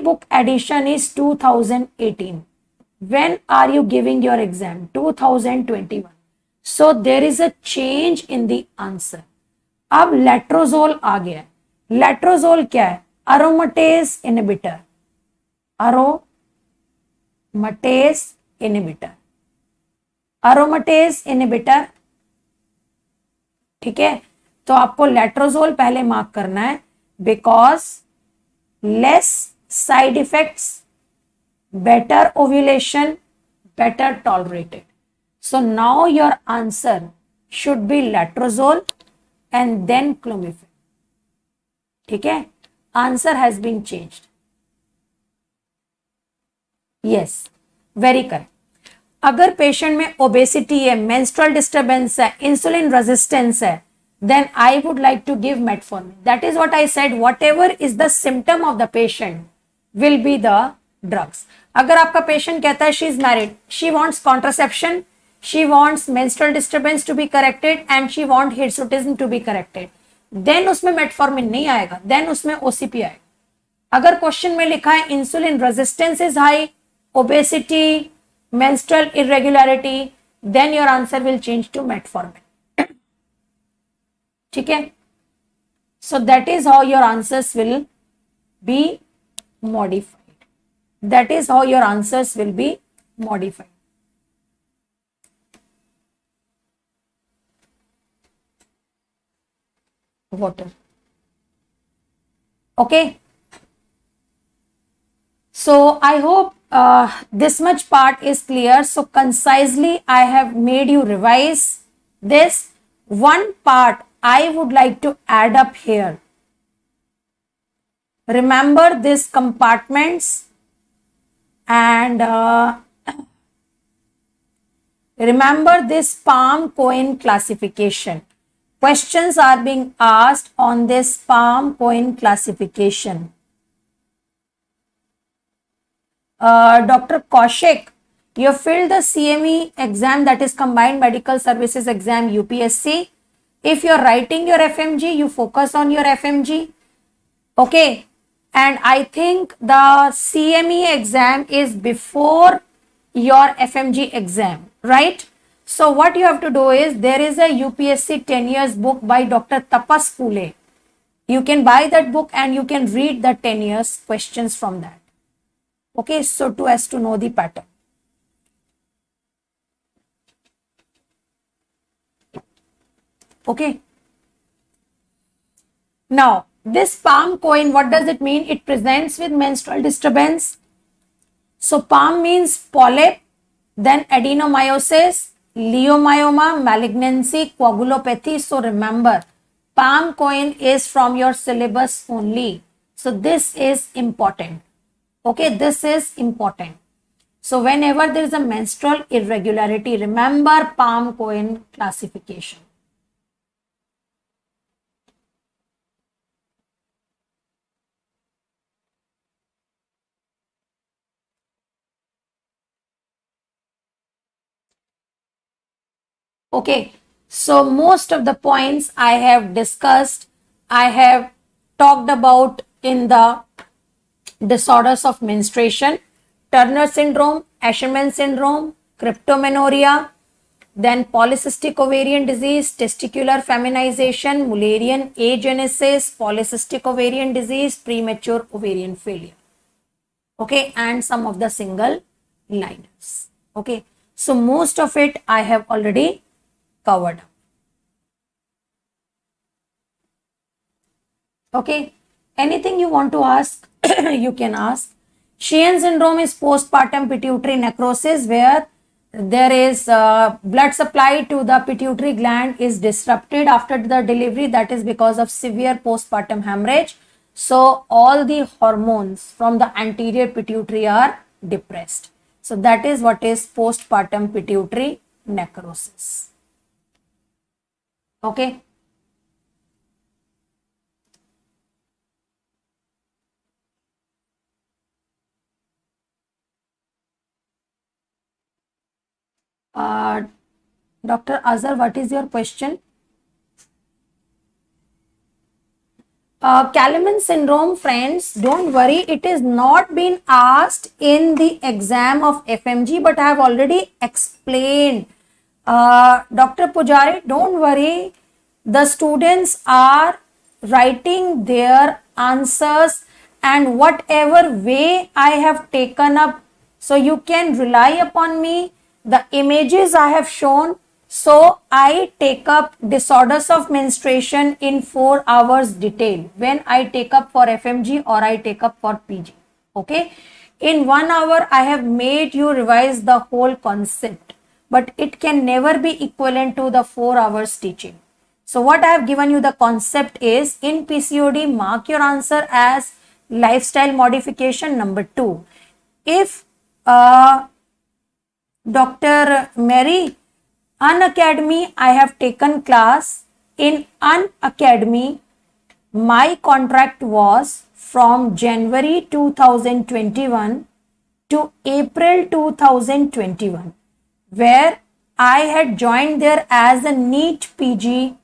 book edition is 2018. When are you giving your exam? 2021. So there is a change in the answer. अब letrozole आ गया है. Letrozole क्या है? Aromatase inhibitor. Aromatase inhibitor. ठीक है, तो आपको लेट्रोजोल पहले मार्क करना है, because less side effects, better ovulation, better tolerated. So now your answer should be letrozole and then clomiphene. ठीक है, answer has been changed. Yes, very correct. अगर पेशेंट में ओबेसिटी है, मेंस्ट्रुअल डिस्टर्बेंस है, insulin resistance है, then I would like to give metformin. That is what I said. Whatever is the symptom of the patient will be the drugs. अगर आपका patient कहता है she is married, she wants contraception, she wants menstrual disturbance to be corrected and she wants hirsutism to be corrected, then उसमें metformin नहीं आएगा, then उसमें OCP आएगा. अगर क्वेश्चन में लिखा है insulin resistance is high, obesity, menstrual irregularity, then your answer will change to metformin. ठीक है, so that is how your answers will be modified. That is how your answers will be modified. Water. Okay, so I hope this much part is clear. So concisely I have made you revise this. One part I would like to add up here. Remember these compartments and remember this Palm-Cohen classification. Questions are being asked on this Palm-Cohen classification. Dr. Kaushik, you filled the CME exam, that is Combined Medical Services exam, UPSC. If you're writing your FMG, you focus on your FMG. Okay. And I think the CME exam is before your FMG exam, right? So what you have to do is, there is a UPSC 10 years book by Dr. Tapas Phule. You can buy that book and you can read the 10 years questions from that. Okay, so as to know the pattern. Okay. Now, this Palm-Cohen, what does it mean? It presents with menstrual disturbance. So Palm means polyp, then adenomyosis, leiomyoma, malignancy, coagulopathy. So remember, Palm-Cohen is from your syllabus only. So this is important. Okay, this is important. So whenever there is a menstrual irregularity, remember Palm-Cohen classification. Okay, so most of the points I have discussed, I have talked about in the disorders of menstruation, Turner syndrome, Asherman syndrome, cryptomenorrhea, then polycystic ovarian disease, testicular feminization, Mullerian agenesis, polycystic ovarian disease, premature ovarian failure. Okay, and some of the single liners. Okay, so most of it I have already covered. Okay, anything you want to ask, you can ask. Sheehan syndrome is postpartum pituitary necrosis where there is blood supply to the pituitary gland is disrupted after the delivery. That is because of severe postpartum hemorrhage. So all the hormones from the anterior pituitary are depressed. So that is what is postpartum pituitary necrosis. Okay. Dr. Azhar, what is your question? Kalaman syndrome, friends, don't worry, it is not been asked in the exam of FMG, but I have already explained. Dr. Pujari, don't worry, the students are writing their answers and whatever way I have taken up, so you can rely upon me. The images I have shown, so I take up disorders of menstruation in 4 hours detail when I take up for FMG or I take up for PG. Okay, in 1 hour I have made you revise the whole concept, but it can never be equivalent to the 4 hours teaching. So what I have given you the concept is, in PCOD, mark your answer as lifestyle modification number 2. If Dr. Mary, Unacademy, I have taken class. In Unacademy, my contract was from January 2021 to April 2021, where I had joined there as a NEET PG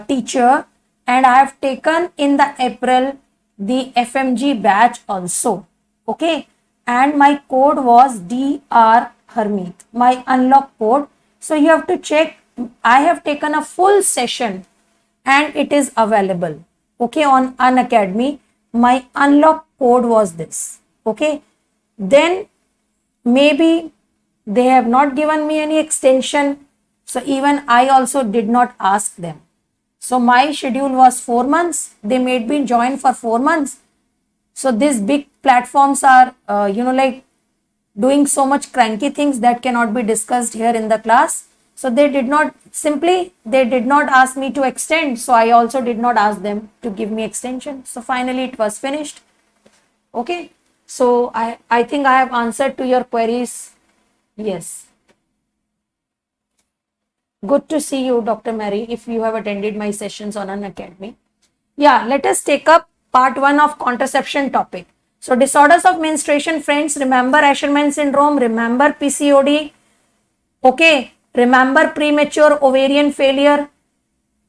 teacher, and I have taken in the April the FMG batch also. Okay, and my code was DR Hermeet, my unlock code. So you have to check. I have taken a full session and it is available. Okay, on Unacademy, my unlock code was this. Okay, then maybe they have not given me any extension. So even I also did not ask them. So my schedule was 4 months. They made me join for 4 months. So these big platforms are, like doing so much cranky things that cannot be discussed here in the class. So they did not ask me to extend. So I also did not ask them to give me extension. So finally it was finished. Okay. So I think I have answered to your queries. Yes. Good to see you, Dr. Mary, if you have attended my sessions on Unacademy. Yeah, let us take up part 1 of contraception topic. So disorders of menstruation, friends, remember Asherman syndrome, remember PCOD, okay, remember premature ovarian failure.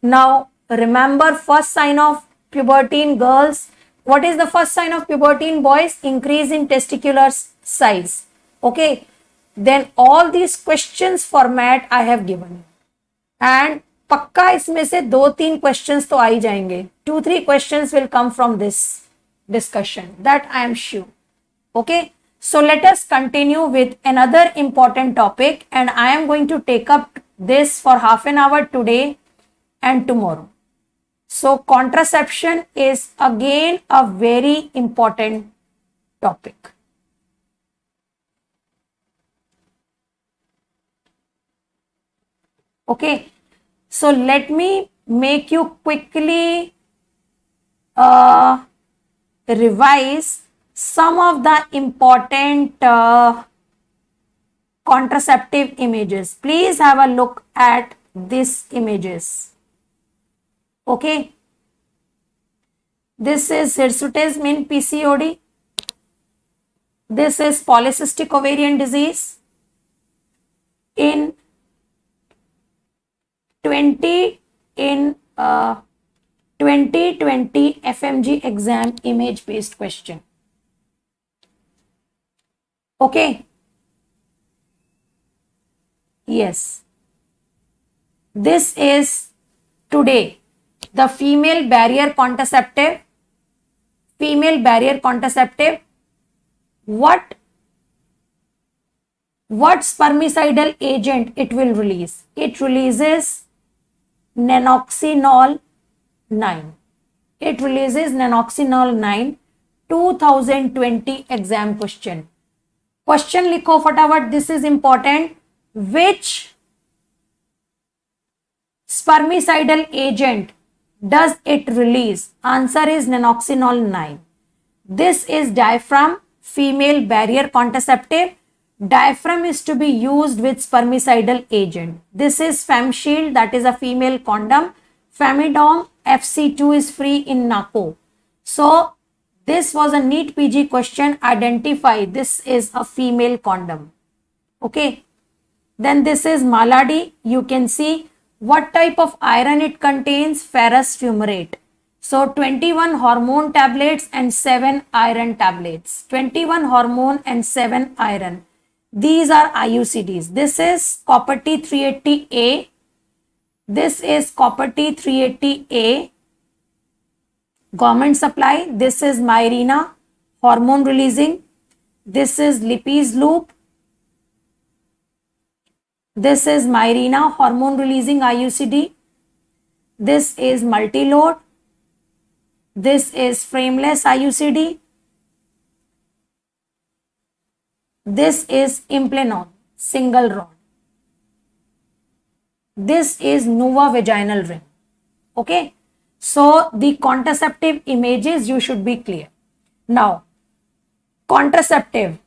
Now remember first sign of puberty in girls. What is the first sign of puberty in boys? Increase in testicular size. Okay, then all these questions format I have given, and पक्का इसमें से 2-3 questions तो आ ही जाएंगे. 2-3 questions will come from this discussion, that I am sure. Okay, so let us continue with another important topic, and I am going to take up this for half an hour today and tomorrow. So contraception is again a very important topic. Okay, so let me make you quickly revise some of the important contraceptive images. Please have a look at these images. Okay, this is hirsutism in PCOD. This is polycystic ovarian disease. In 2020 FMG exam image based question. Okay. Yes. This is today the female barrier contraceptive. Female barrier contraceptive. What spermicidal agent it will release? It releases nanoxynol 9. It releases nanoxynol 9. 2020 exam question. Question लिखो फटाफट. This is important. Which spermicidal agent does it release? Answer is nanoxynol 9. This is diaphragm, female barrier contraceptive. Diaphragm is to be used with spermicidal agent. This is FemShield, that is a female condom. Femidom FC2 is free in NACO. So this was a NEET PG question. Identify this is a female condom. Okay. Then this is Maladi. You can see what type of iron it contains. Ferrous fumarate. So 21 hormone tablets and 7 iron tablets. 21 hormone and 7 iron. These are IUCDs. This is copper T 380A. This is copper T 380A. Government supply. This is Mirena, hormone releasing. This is Lipase loop. This is Mirena, hormone releasing IUCD. This is multi-load. This is frameless IUCD. This is Implanon, single rod. This is Nuva vaginal ring. Okay. So the contraceptive images you should be clear. Now, contraceptive.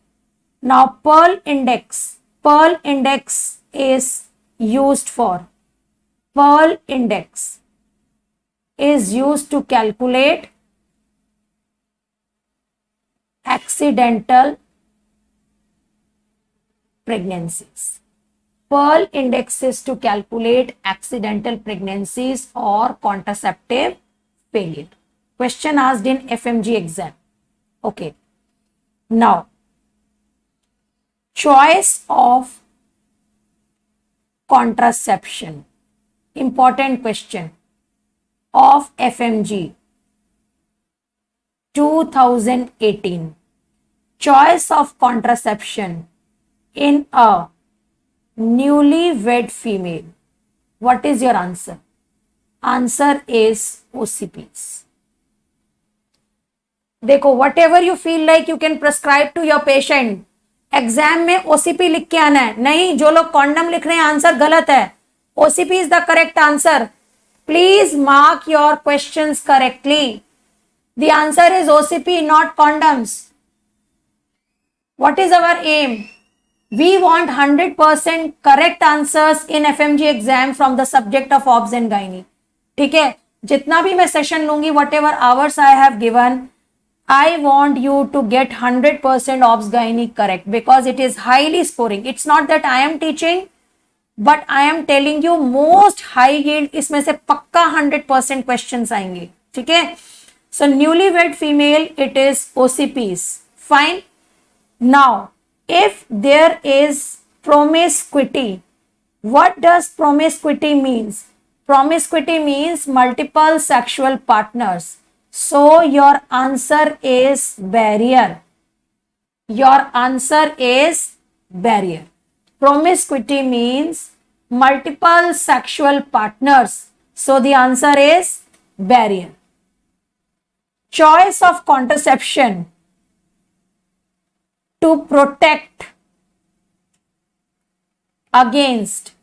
Now, Pearl index. Pearl index is used for. Pearl index is used to calculate accidental pregnancies. Pearl index is to calculate accidental pregnancies or contraceptive failure. Question asked in FMG exam. Okay. Now, choice of contraception. Important question of FMG 2018. Choice of contraception in a newly wed female. What is your answer? Answer is OCPs. देखो, whatever you feel like you can prescribe to your patient. Exam में OCP लिख के आना है. नहीं, जो लोग condom लिख रहे हैं आंसर गलत है. OCP is the correct answer. Please mark your questions correctly. The answer is OCP, not condoms. What is our aim? We want 100% correct answers in FMG exam from the subject of obs and gynae. ठीक है, जितना भी मैं session लूंगी, whatever hours I have given, I want you to get 100% obs gynae correct because it is highly scoring. It's not that I am teaching, but I am telling you most high yield इसमें से पक्का 100% questions आएंगे. ठीक है, so newlywed female it is OCPs. Fine. Now, if there is promiscuity, what does promiscuity means? Promiscuity means multiple sexual partners. So your answer is barrier. Your answer is barrier. Promiscuity means multiple sexual partners. So the answer is barrier. Choice of contraception to protect against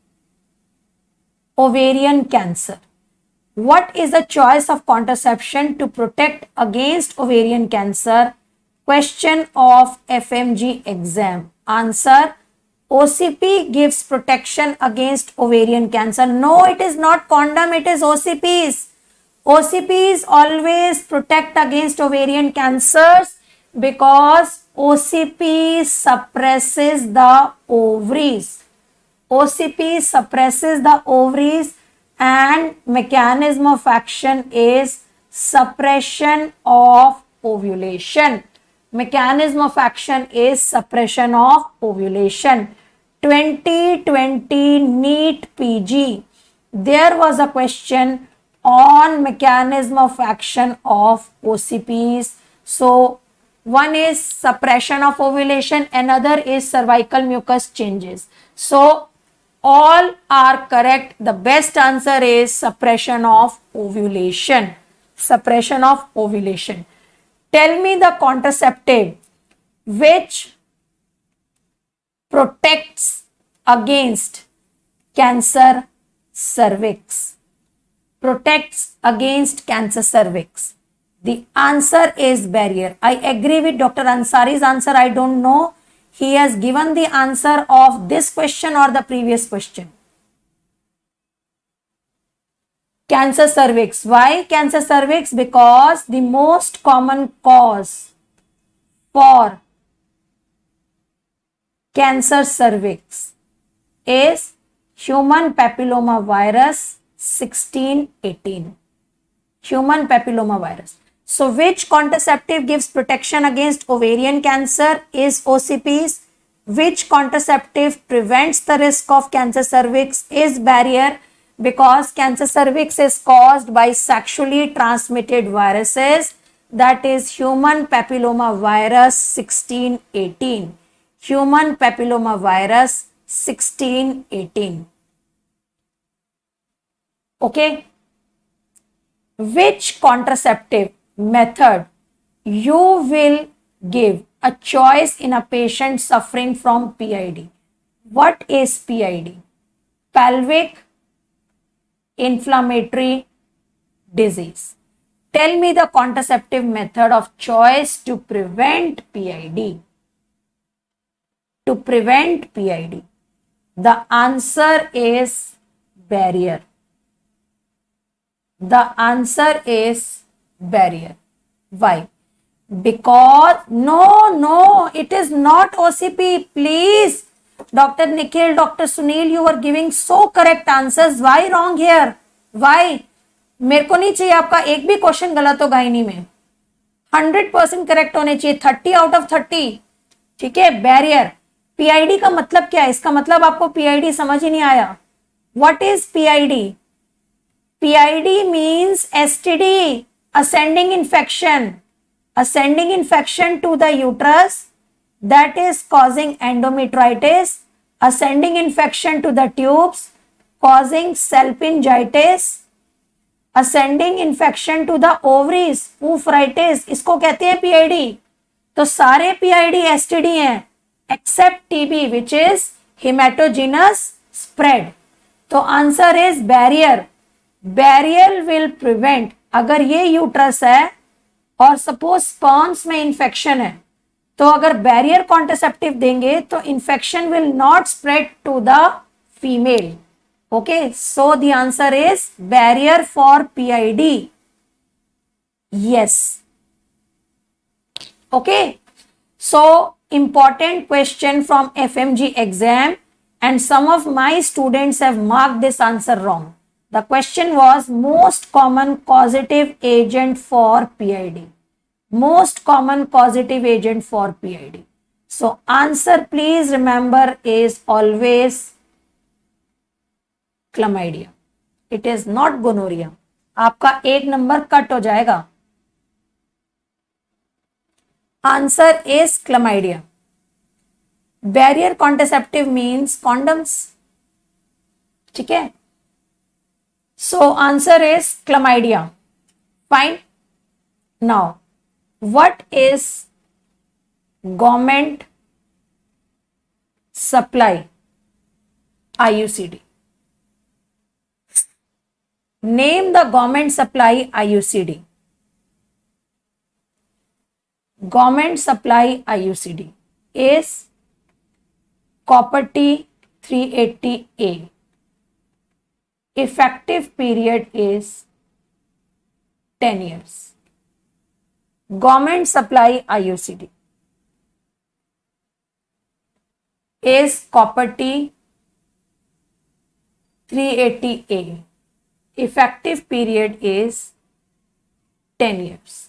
ovarian cancer. What is the choice of contraception to protect against ovarian cancer? Question of FMG exam. Answer: OCP gives protection against ovarian cancer. No, it is not condom, it is OCPs. OCPs always protect against ovarian cancers because OCP suppresses the ovaries. OCP suppresses the ovaries and mechanism of action is suppression of ovulation. mechanism of action is suppression of ovulation. 2020 NEET PG, there was a question on mechanism of action of OCPs. So one is suppression of ovulation, another is cervical mucus changes. So all are correct. The best answer is suppression of ovulation. Suppression of ovulation. Tell me the contraceptive which protects against cancer cervix. Protects against cancer cervix. The answer is barrier. I agree with Dr. Ansari's answer. I don't know he has given the answer of this question or the previous question. Cancer cervix. Why cancer cervix? Because the most common cause for cancer cervix is human papilloma virus 1618. Human papilloma virus. So which contraceptive gives protection against ovarian cancer is OCPs. Which contraceptive prevents the risk of cancer cervix is barrier, because cancer cervix is caused by sexually transmitted viruses, that is human papilloma virus 1618. Human papilloma virus 1618. Okay. Which contraceptive method you will give a choice in a patient suffering from PID? What is PID? Pelvic inflammatory disease. Tell me the contraceptive method of choice to prevent PID. To prevent PID. The answer is barrier. The answer is barrier. Why? Because no, it is not OCP. Please, Dr. Nikhil, Dr. Sunil, you are giving so correct answers. Why wrong here? Why? मेरे को नहीं चाहिए आपका एक भी question गलत हो gynae में. 100% करेक्ट होने चाहिए. 30 आउट ऑफ 30. ठीक है. बैरियर. पीआईडी का मतलब क्या है? इसका मतलब आपको पीआईडी समझ ही नहीं आया. What is PID? PID means STD, ascending infection. Ascending infection to the uterus that is causing endometritis. Ascending infection to the tubes causing salpingitis. Ascending infection to the ovaries, oophorytis. इसको कहते हैं PID. तो सारे PID STD हैं except TB which is hematogenous spread. तो answer is barrier. Barrier will prevent. अगर ये uterus है और सपोज स्पर्म्स में इंफेक्शन है, तो अगर बैरियर कॉन्ट्रासेप्टिव देंगे तो infection will not spread to the female. Okay, so the answer is barrier for PID. Yes. Okay, so important question from FMG exam and some of my students have marked this answer wrong. The question was most common causative agent for PID. Most common causative agent for PID. So answer please remember is always chlamydia. It is not gonorrhea. आपका एक number cut हो जाएगा. Answer is chlamydia. Barrier contraceptive means condoms. ठीक है. So answer is chlamydia. Fine. Now, what is government supply IUCD? Name the government supply IUCD. Government supply IUCD is Copper T 380A. Effective period is 10 years. Government supply IUCD is Copper T 380A. Effective period is 10 years.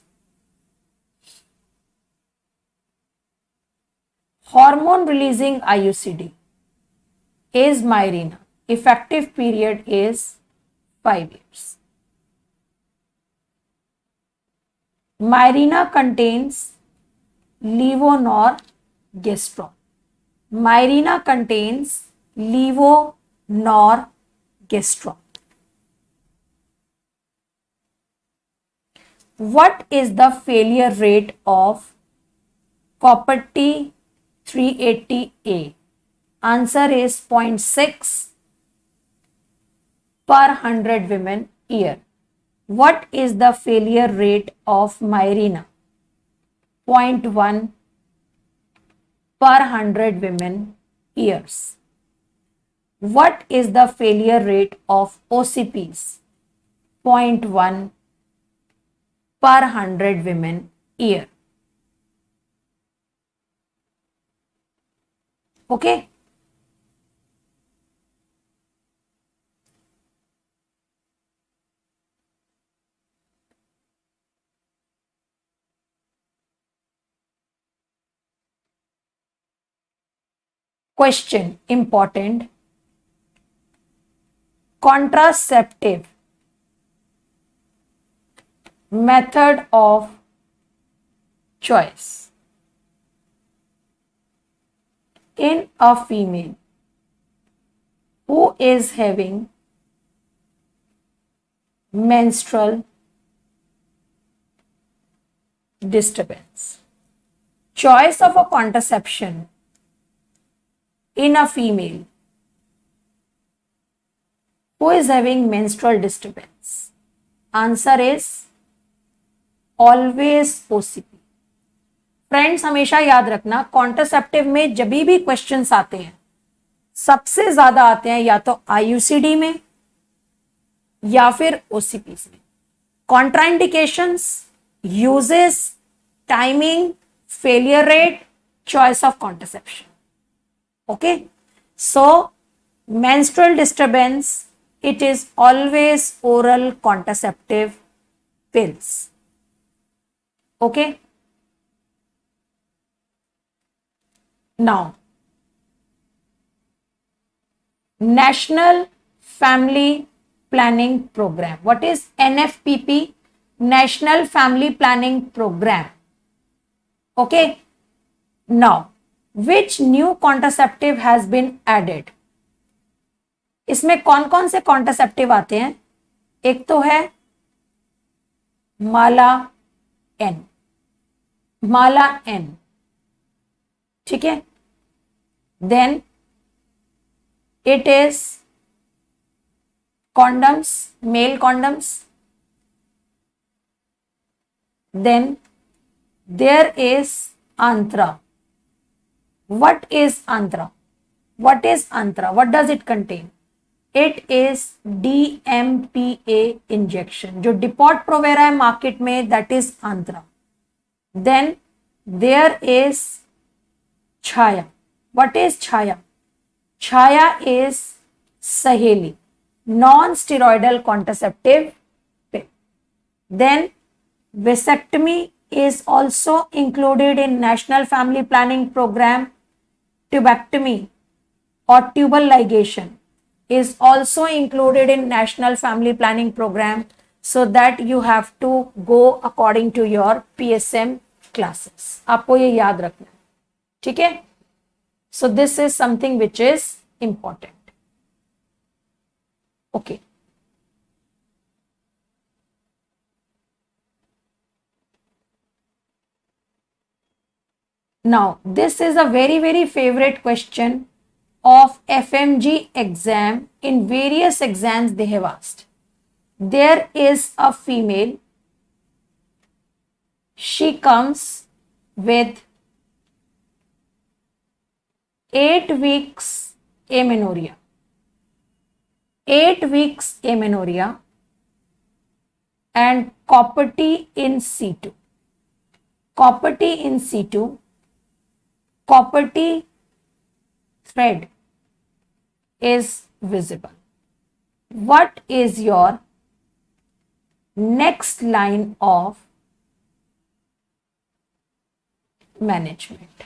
hormone releasing IUCD is Mirena. Effective period is 5 years. Mirena contains levonorgestrone. Mirena contains levonorgestrone. What is the failure rate of Copperty 380A? Answer is 0.6 per 100 women year. What is the failure rate of Mirena? 0.1 per 100 women years. What is the failure rate of OCPs? 0.1 per 100 women year. Okay. Question important. Contraceptive method of choice in a female who is having menstrual disturbance. Choice of a contraception in a female who is having menstrual disturbance. Answer is always OCP. Friends हमेशा याद रखना, contraceptive में जब भी questions आते हैं सबसे ज्यादा आते हैं या तो आईयूसीडी में या फिर ओसीपीस में. Contraindications, uses, timing, failure rate, choice of contraception. Okay, so menstrual disturbance, it is always oral contraceptive pills. Okay. Now, National Family Planning Program. What is NFPP? National Family Planning Program. Okay. Now, which new contraceptive has been added? इसमें कौन कौन से contraceptive आते हैं? एक तो है माला N. माला N, ठीक है. Then it is condoms, male condoms. Then there is Antra. What is Antra? What is Antra? What does it contain? It is DMPA injection. जो डिपॉट प्रोवेरा है मार्केट में, that is Antra. Then there is Chaya. What is Chaya? Chaya is Saheli, non-steroidal contraceptive pill. Then vasectomy is also included in National Family Planning Program. Tubectomy or tubal ligation is also included in National Family Planning Program, so that you have to go according to your PSM classes. आपको ये याद रखना है, ठीक है. So this is something which is important. Okay. Now, this is a very, very favorite question of FMG exam. In various exams they have asked. There is a female. She comes with 8 weeks amenorrhea. 8 weeks amenorrhea and Copperty in situ. Copperty in situ. Copperty thread is visible. What is your next line of management?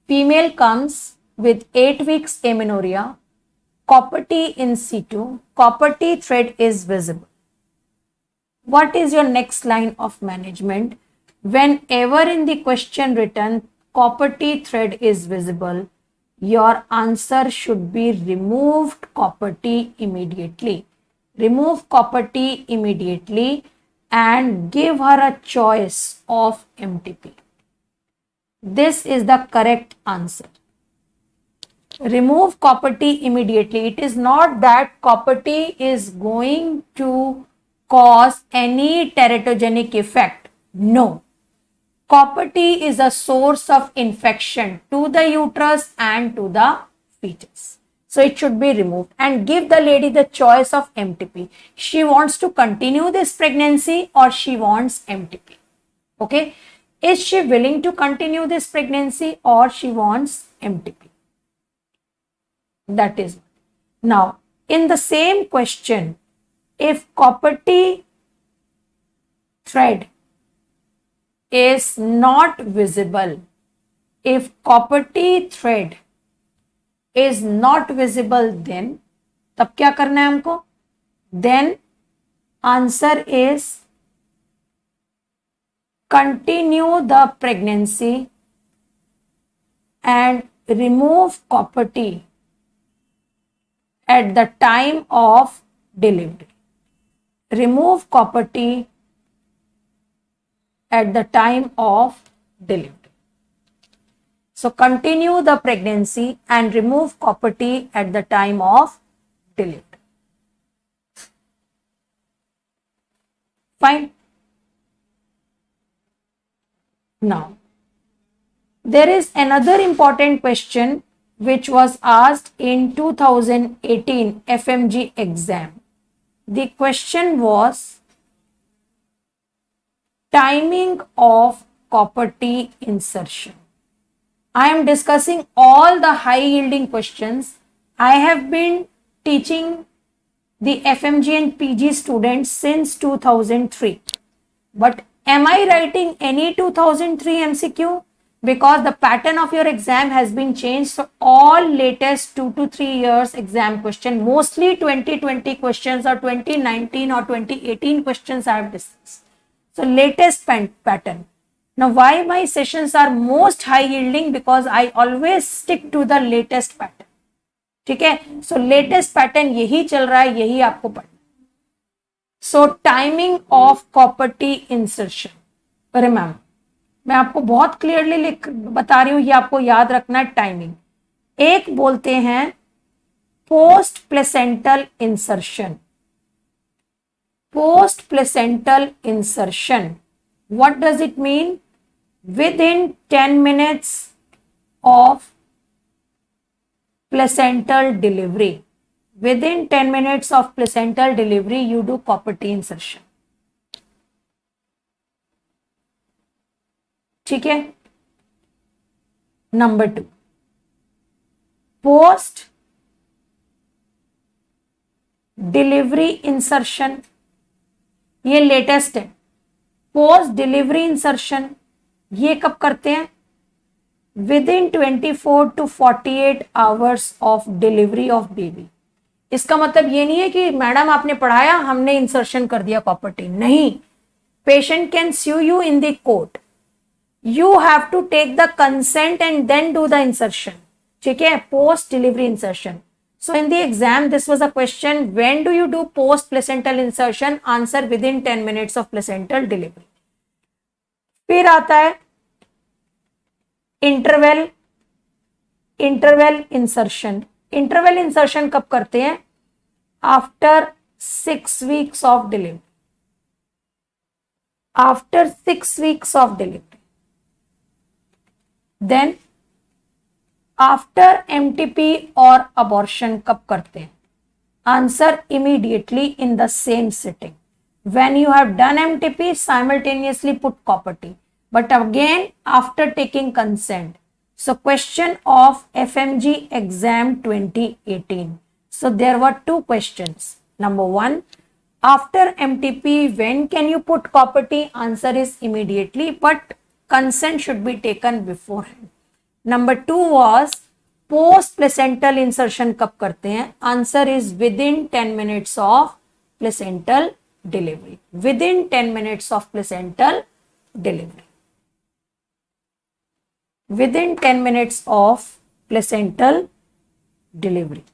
female comes with 8 weeks amenorrhea, copper T in situ, copper T thread is visible. What is your next line of management? Whenever in the question written copper T thread is visible, your answer should be removed copper T immediately. Remove copper T immediately and give her a choice of MTP. This is the correct answer. Remove copper T immediately. It is not that copper T is going to cause any teratogenic effect. No. Copper T is a source of infection to the uterus and to the fetus. So it should be removed and give the lady the choice of MTP. She wants to continue this pregnancy or she wants MTP. Okay. Is she willing to continue this pregnancy or she wants MTP? That is. Now, in the same question, if copper T thread is not visible, if copper T thread is not visible, then तब क्या करना है हमको? Then answer is continue the pregnancy and remove copper T at the time of delivery. Remove copper T at the time of delivery. So continue the pregnancy and remove copper T at the time of delivery. Fine. Now, there is another important question which was asked in 2018 FMG exam. The question was timing of copper T insertion. I am discussing all the high yielding questions. I have been teaching the FMG and PG students since 2003. But am I writing any 2003 MCQ? Because the pattern of your exam has been changed. So all latest 2 to 3 years exam question, mostly 2020 questions or 2019 or 2018 questions I have discussed. So latest pattern. Now why my sessions are most high yielding? Because I always stick to the latest pattern. ठीक है? So latest pattern यही चल रहा है, यही आपको पढ़ना. So timing of copper T insertion. Remember, मैं आपको बहुत क्लियरली बता रही हूं, ये आपको याद रखना है. टाइमिंग एक बोलते हैं post placental insertion. Post placental insertion, what does it mean? Within 10 minutes of placental delivery, within 10 minutes of placental delivery you do copper T insertion. ठीक है. Number 2, post delivery insertion. ये लेटेस्ट है. Post delivery insertion ये कब करते हैं? With in 24 to 48 hours of delivery of baby. इसका मतलब ये नहीं है कि मैडम आपने पढ़ाया हमने इंसर्शन कर दिया कॉपर टी. नहीं, patient can sue you in the court. You have to take the consent and then do the insertion. ठीक है, post delivery insertion. So in the exam this was a question, when do you do post placental insertion? Answer within 10 minutes of placental delivery. फिर आता है interval insertion. Interval insertion कब करते हैं? After 6 weeks of delivery. After 6 weeks of delivery. Then after MTP और abortion कब करते हैं? Answer immediately in the same sitting. When you have done MTP, simultaneously put copper T, but again after taking consent. So question of FMG exam 2018. So there were 2 questions. Number 1, after MTP, when can you put copper T? Answer is immediately, but consent should be taken beforehand. Number 2 was post placental insertion कब करते हैं? Answer is within 10 minutes of placental delivery. Within 10 minutes of placental delivery. Within 10 minutes of placental delivery.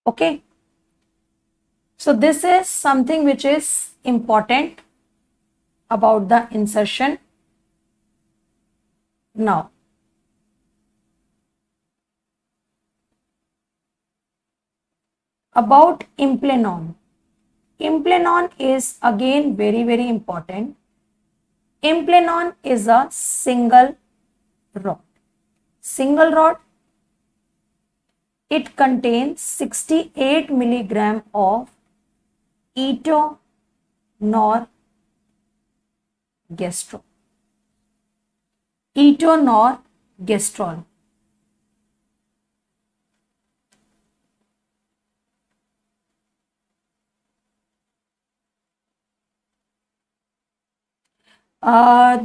Okay. So this is something which is important about the insertion. Now, about Implanon. Implanon is again very, very important. Implanon is a single rod. Single rod. It contains 68 milligram of etonorgestrel. Etonorgestrel.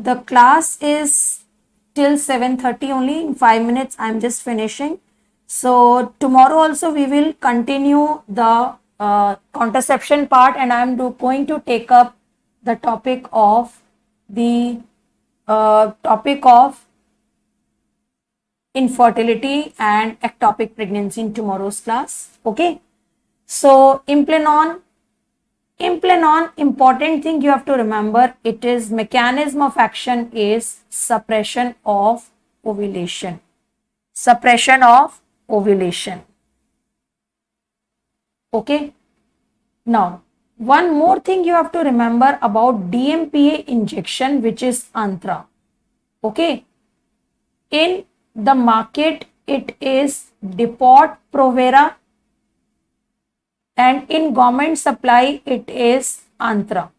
The class is till 7:30 only. In 5 minutes, I'm just finishing. So tomorrow also we will continue the contraception part, and I'm going to take up the topic of infertility and ectopic pregnancy in tomorrow's class. Okay. So Implanon, important thing you have to remember, it is mechanism of action is suppression of ovulation. Suppression of ovulation. Okay. Now, one more thing you have to remember about DMPA injection, which is Antra. Okay. In the market, it is Depo-Provera, and in government supply, it is Antra.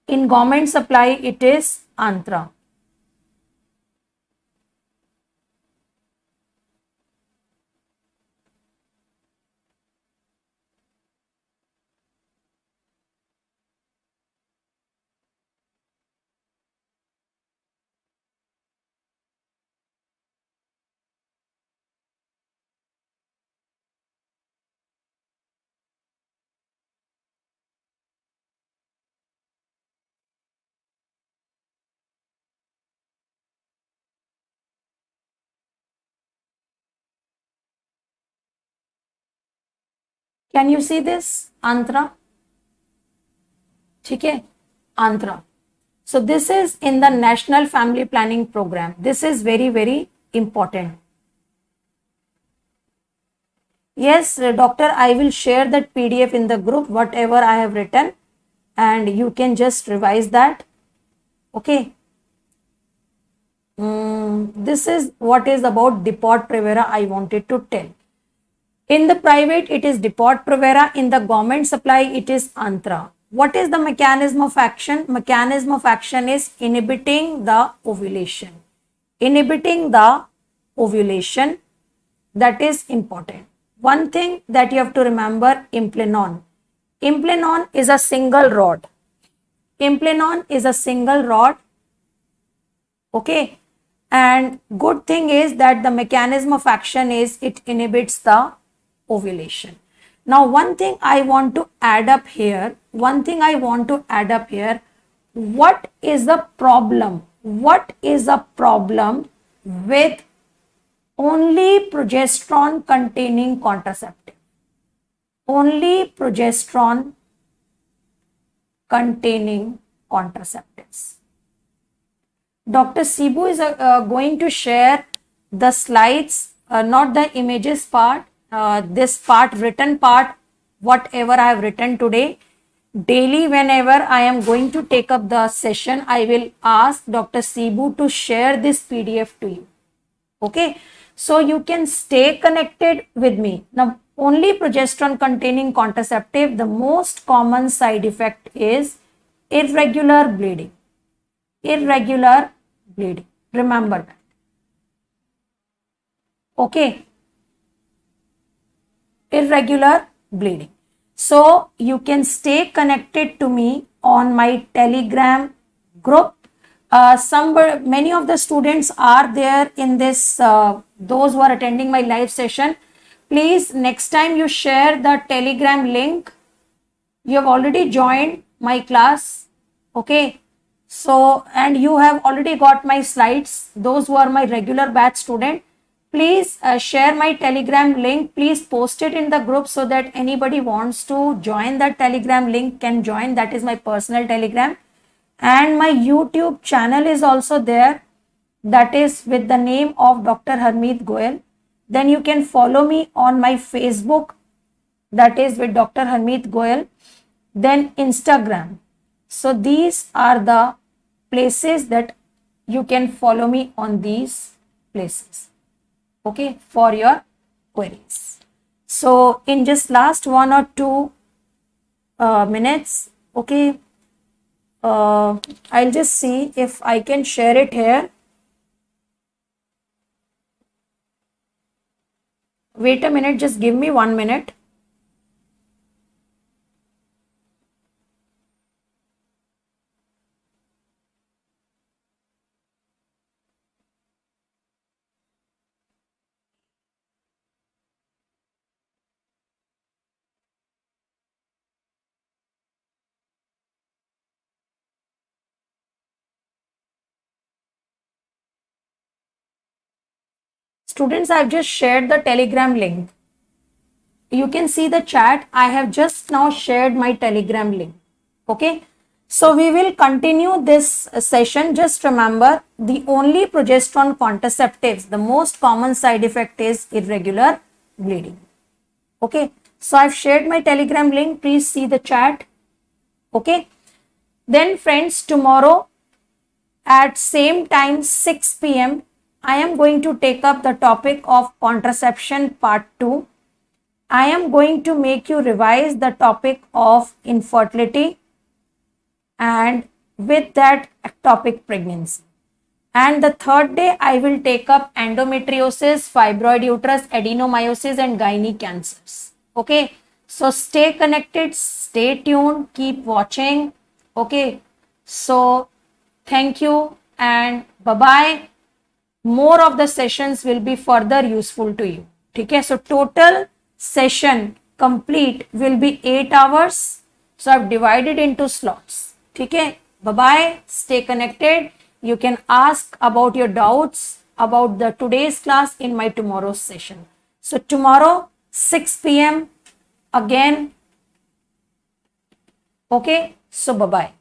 In government supply, it is Antra. Can you see this? Antra. Okay. Antra. So this is in the National Family Planning Program. This is very, very important. Yes, doctor, I will share that PDF in the group, whatever I have written, and you can just revise that. Okay. This is what is about Depo-Provera I wanted to tell. In the private, it is Depo-Provera. In the government supply, it is Antra. What is the mechanism of action? Mechanism of action is inhibiting the ovulation. Inhibiting the ovulation. That is important. One thing that you have to remember, Implanon. Implanon is a single rod. Implanon is a single rod. Okay. And good thing is that the mechanism of action is it inhibits the ovulation. Now, one thing I want to add up here, what is the problem? What is the problem with only progesterone containing contraceptive? Only progesterone containing contraceptives. Dr. Sibu is going to share the slides, not the images part, this part, written part, whatever I have written today. Daily, whenever I am going to take up the session, I will ask Dr. Sibu to share this PDF to you. Okay. So you can stay connected with me. Now, only progesterone containing contraceptive, the most common side effect is irregular bleeding. Irregular bleeding. Remember that. Okay. Irregular bleeding. So you can stay connected to me on my Telegram group. Many of the students are there in this, those who are attending my live session. Please, next time you share the Telegram link. You have already joined my class. Okay. So, and you have already got my slides. Those who are my regular batch student, please share my Telegram link. Please post it in the group so that anybody wants to join that Telegram link can join. That is my personal Telegram. And my YouTube channel is also there. That is with the name of Dr. Harmeet Goel. Then you can follow me on my Facebook. That is with Dr. Harmeet Goel. Then Instagram. So these are the places that you can follow me on these places. Okay, for your queries. So in just last 1 or 2 minutes, okay, I'll just see if I can share it here. Wait a minute, just give me 1 minute. Students, I've just shared the Telegram link. You can see the chat. I have just now shared my Telegram link. Okay. So we will continue this session. Just remember, the only progesterone contraceptives, the most common side effect is irregular bleeding. Okay. So I've shared my Telegram link. Please see the chat. Okay. Then friends, tomorrow at same time 6 p.m. I am going to take up the topic of contraception part 2. I am going to make you revise the topic of infertility and with that ectopic pregnancy. And the third day I will take up endometriosis, fibroid uterus, adenomyosis and gynae cancers. Okay. So stay connected, stay tuned, keep watching. Okay. So thank you and bye-bye. More of the sessions will be further useful to you. Okay. So total session complete will be 8 hours. So I've divided into slots. Okay. Bye-bye. Stay connected. You can ask about your doubts about the today's class in my tomorrow's session. So tomorrow 6 p.m. again. Okay. So bye-bye.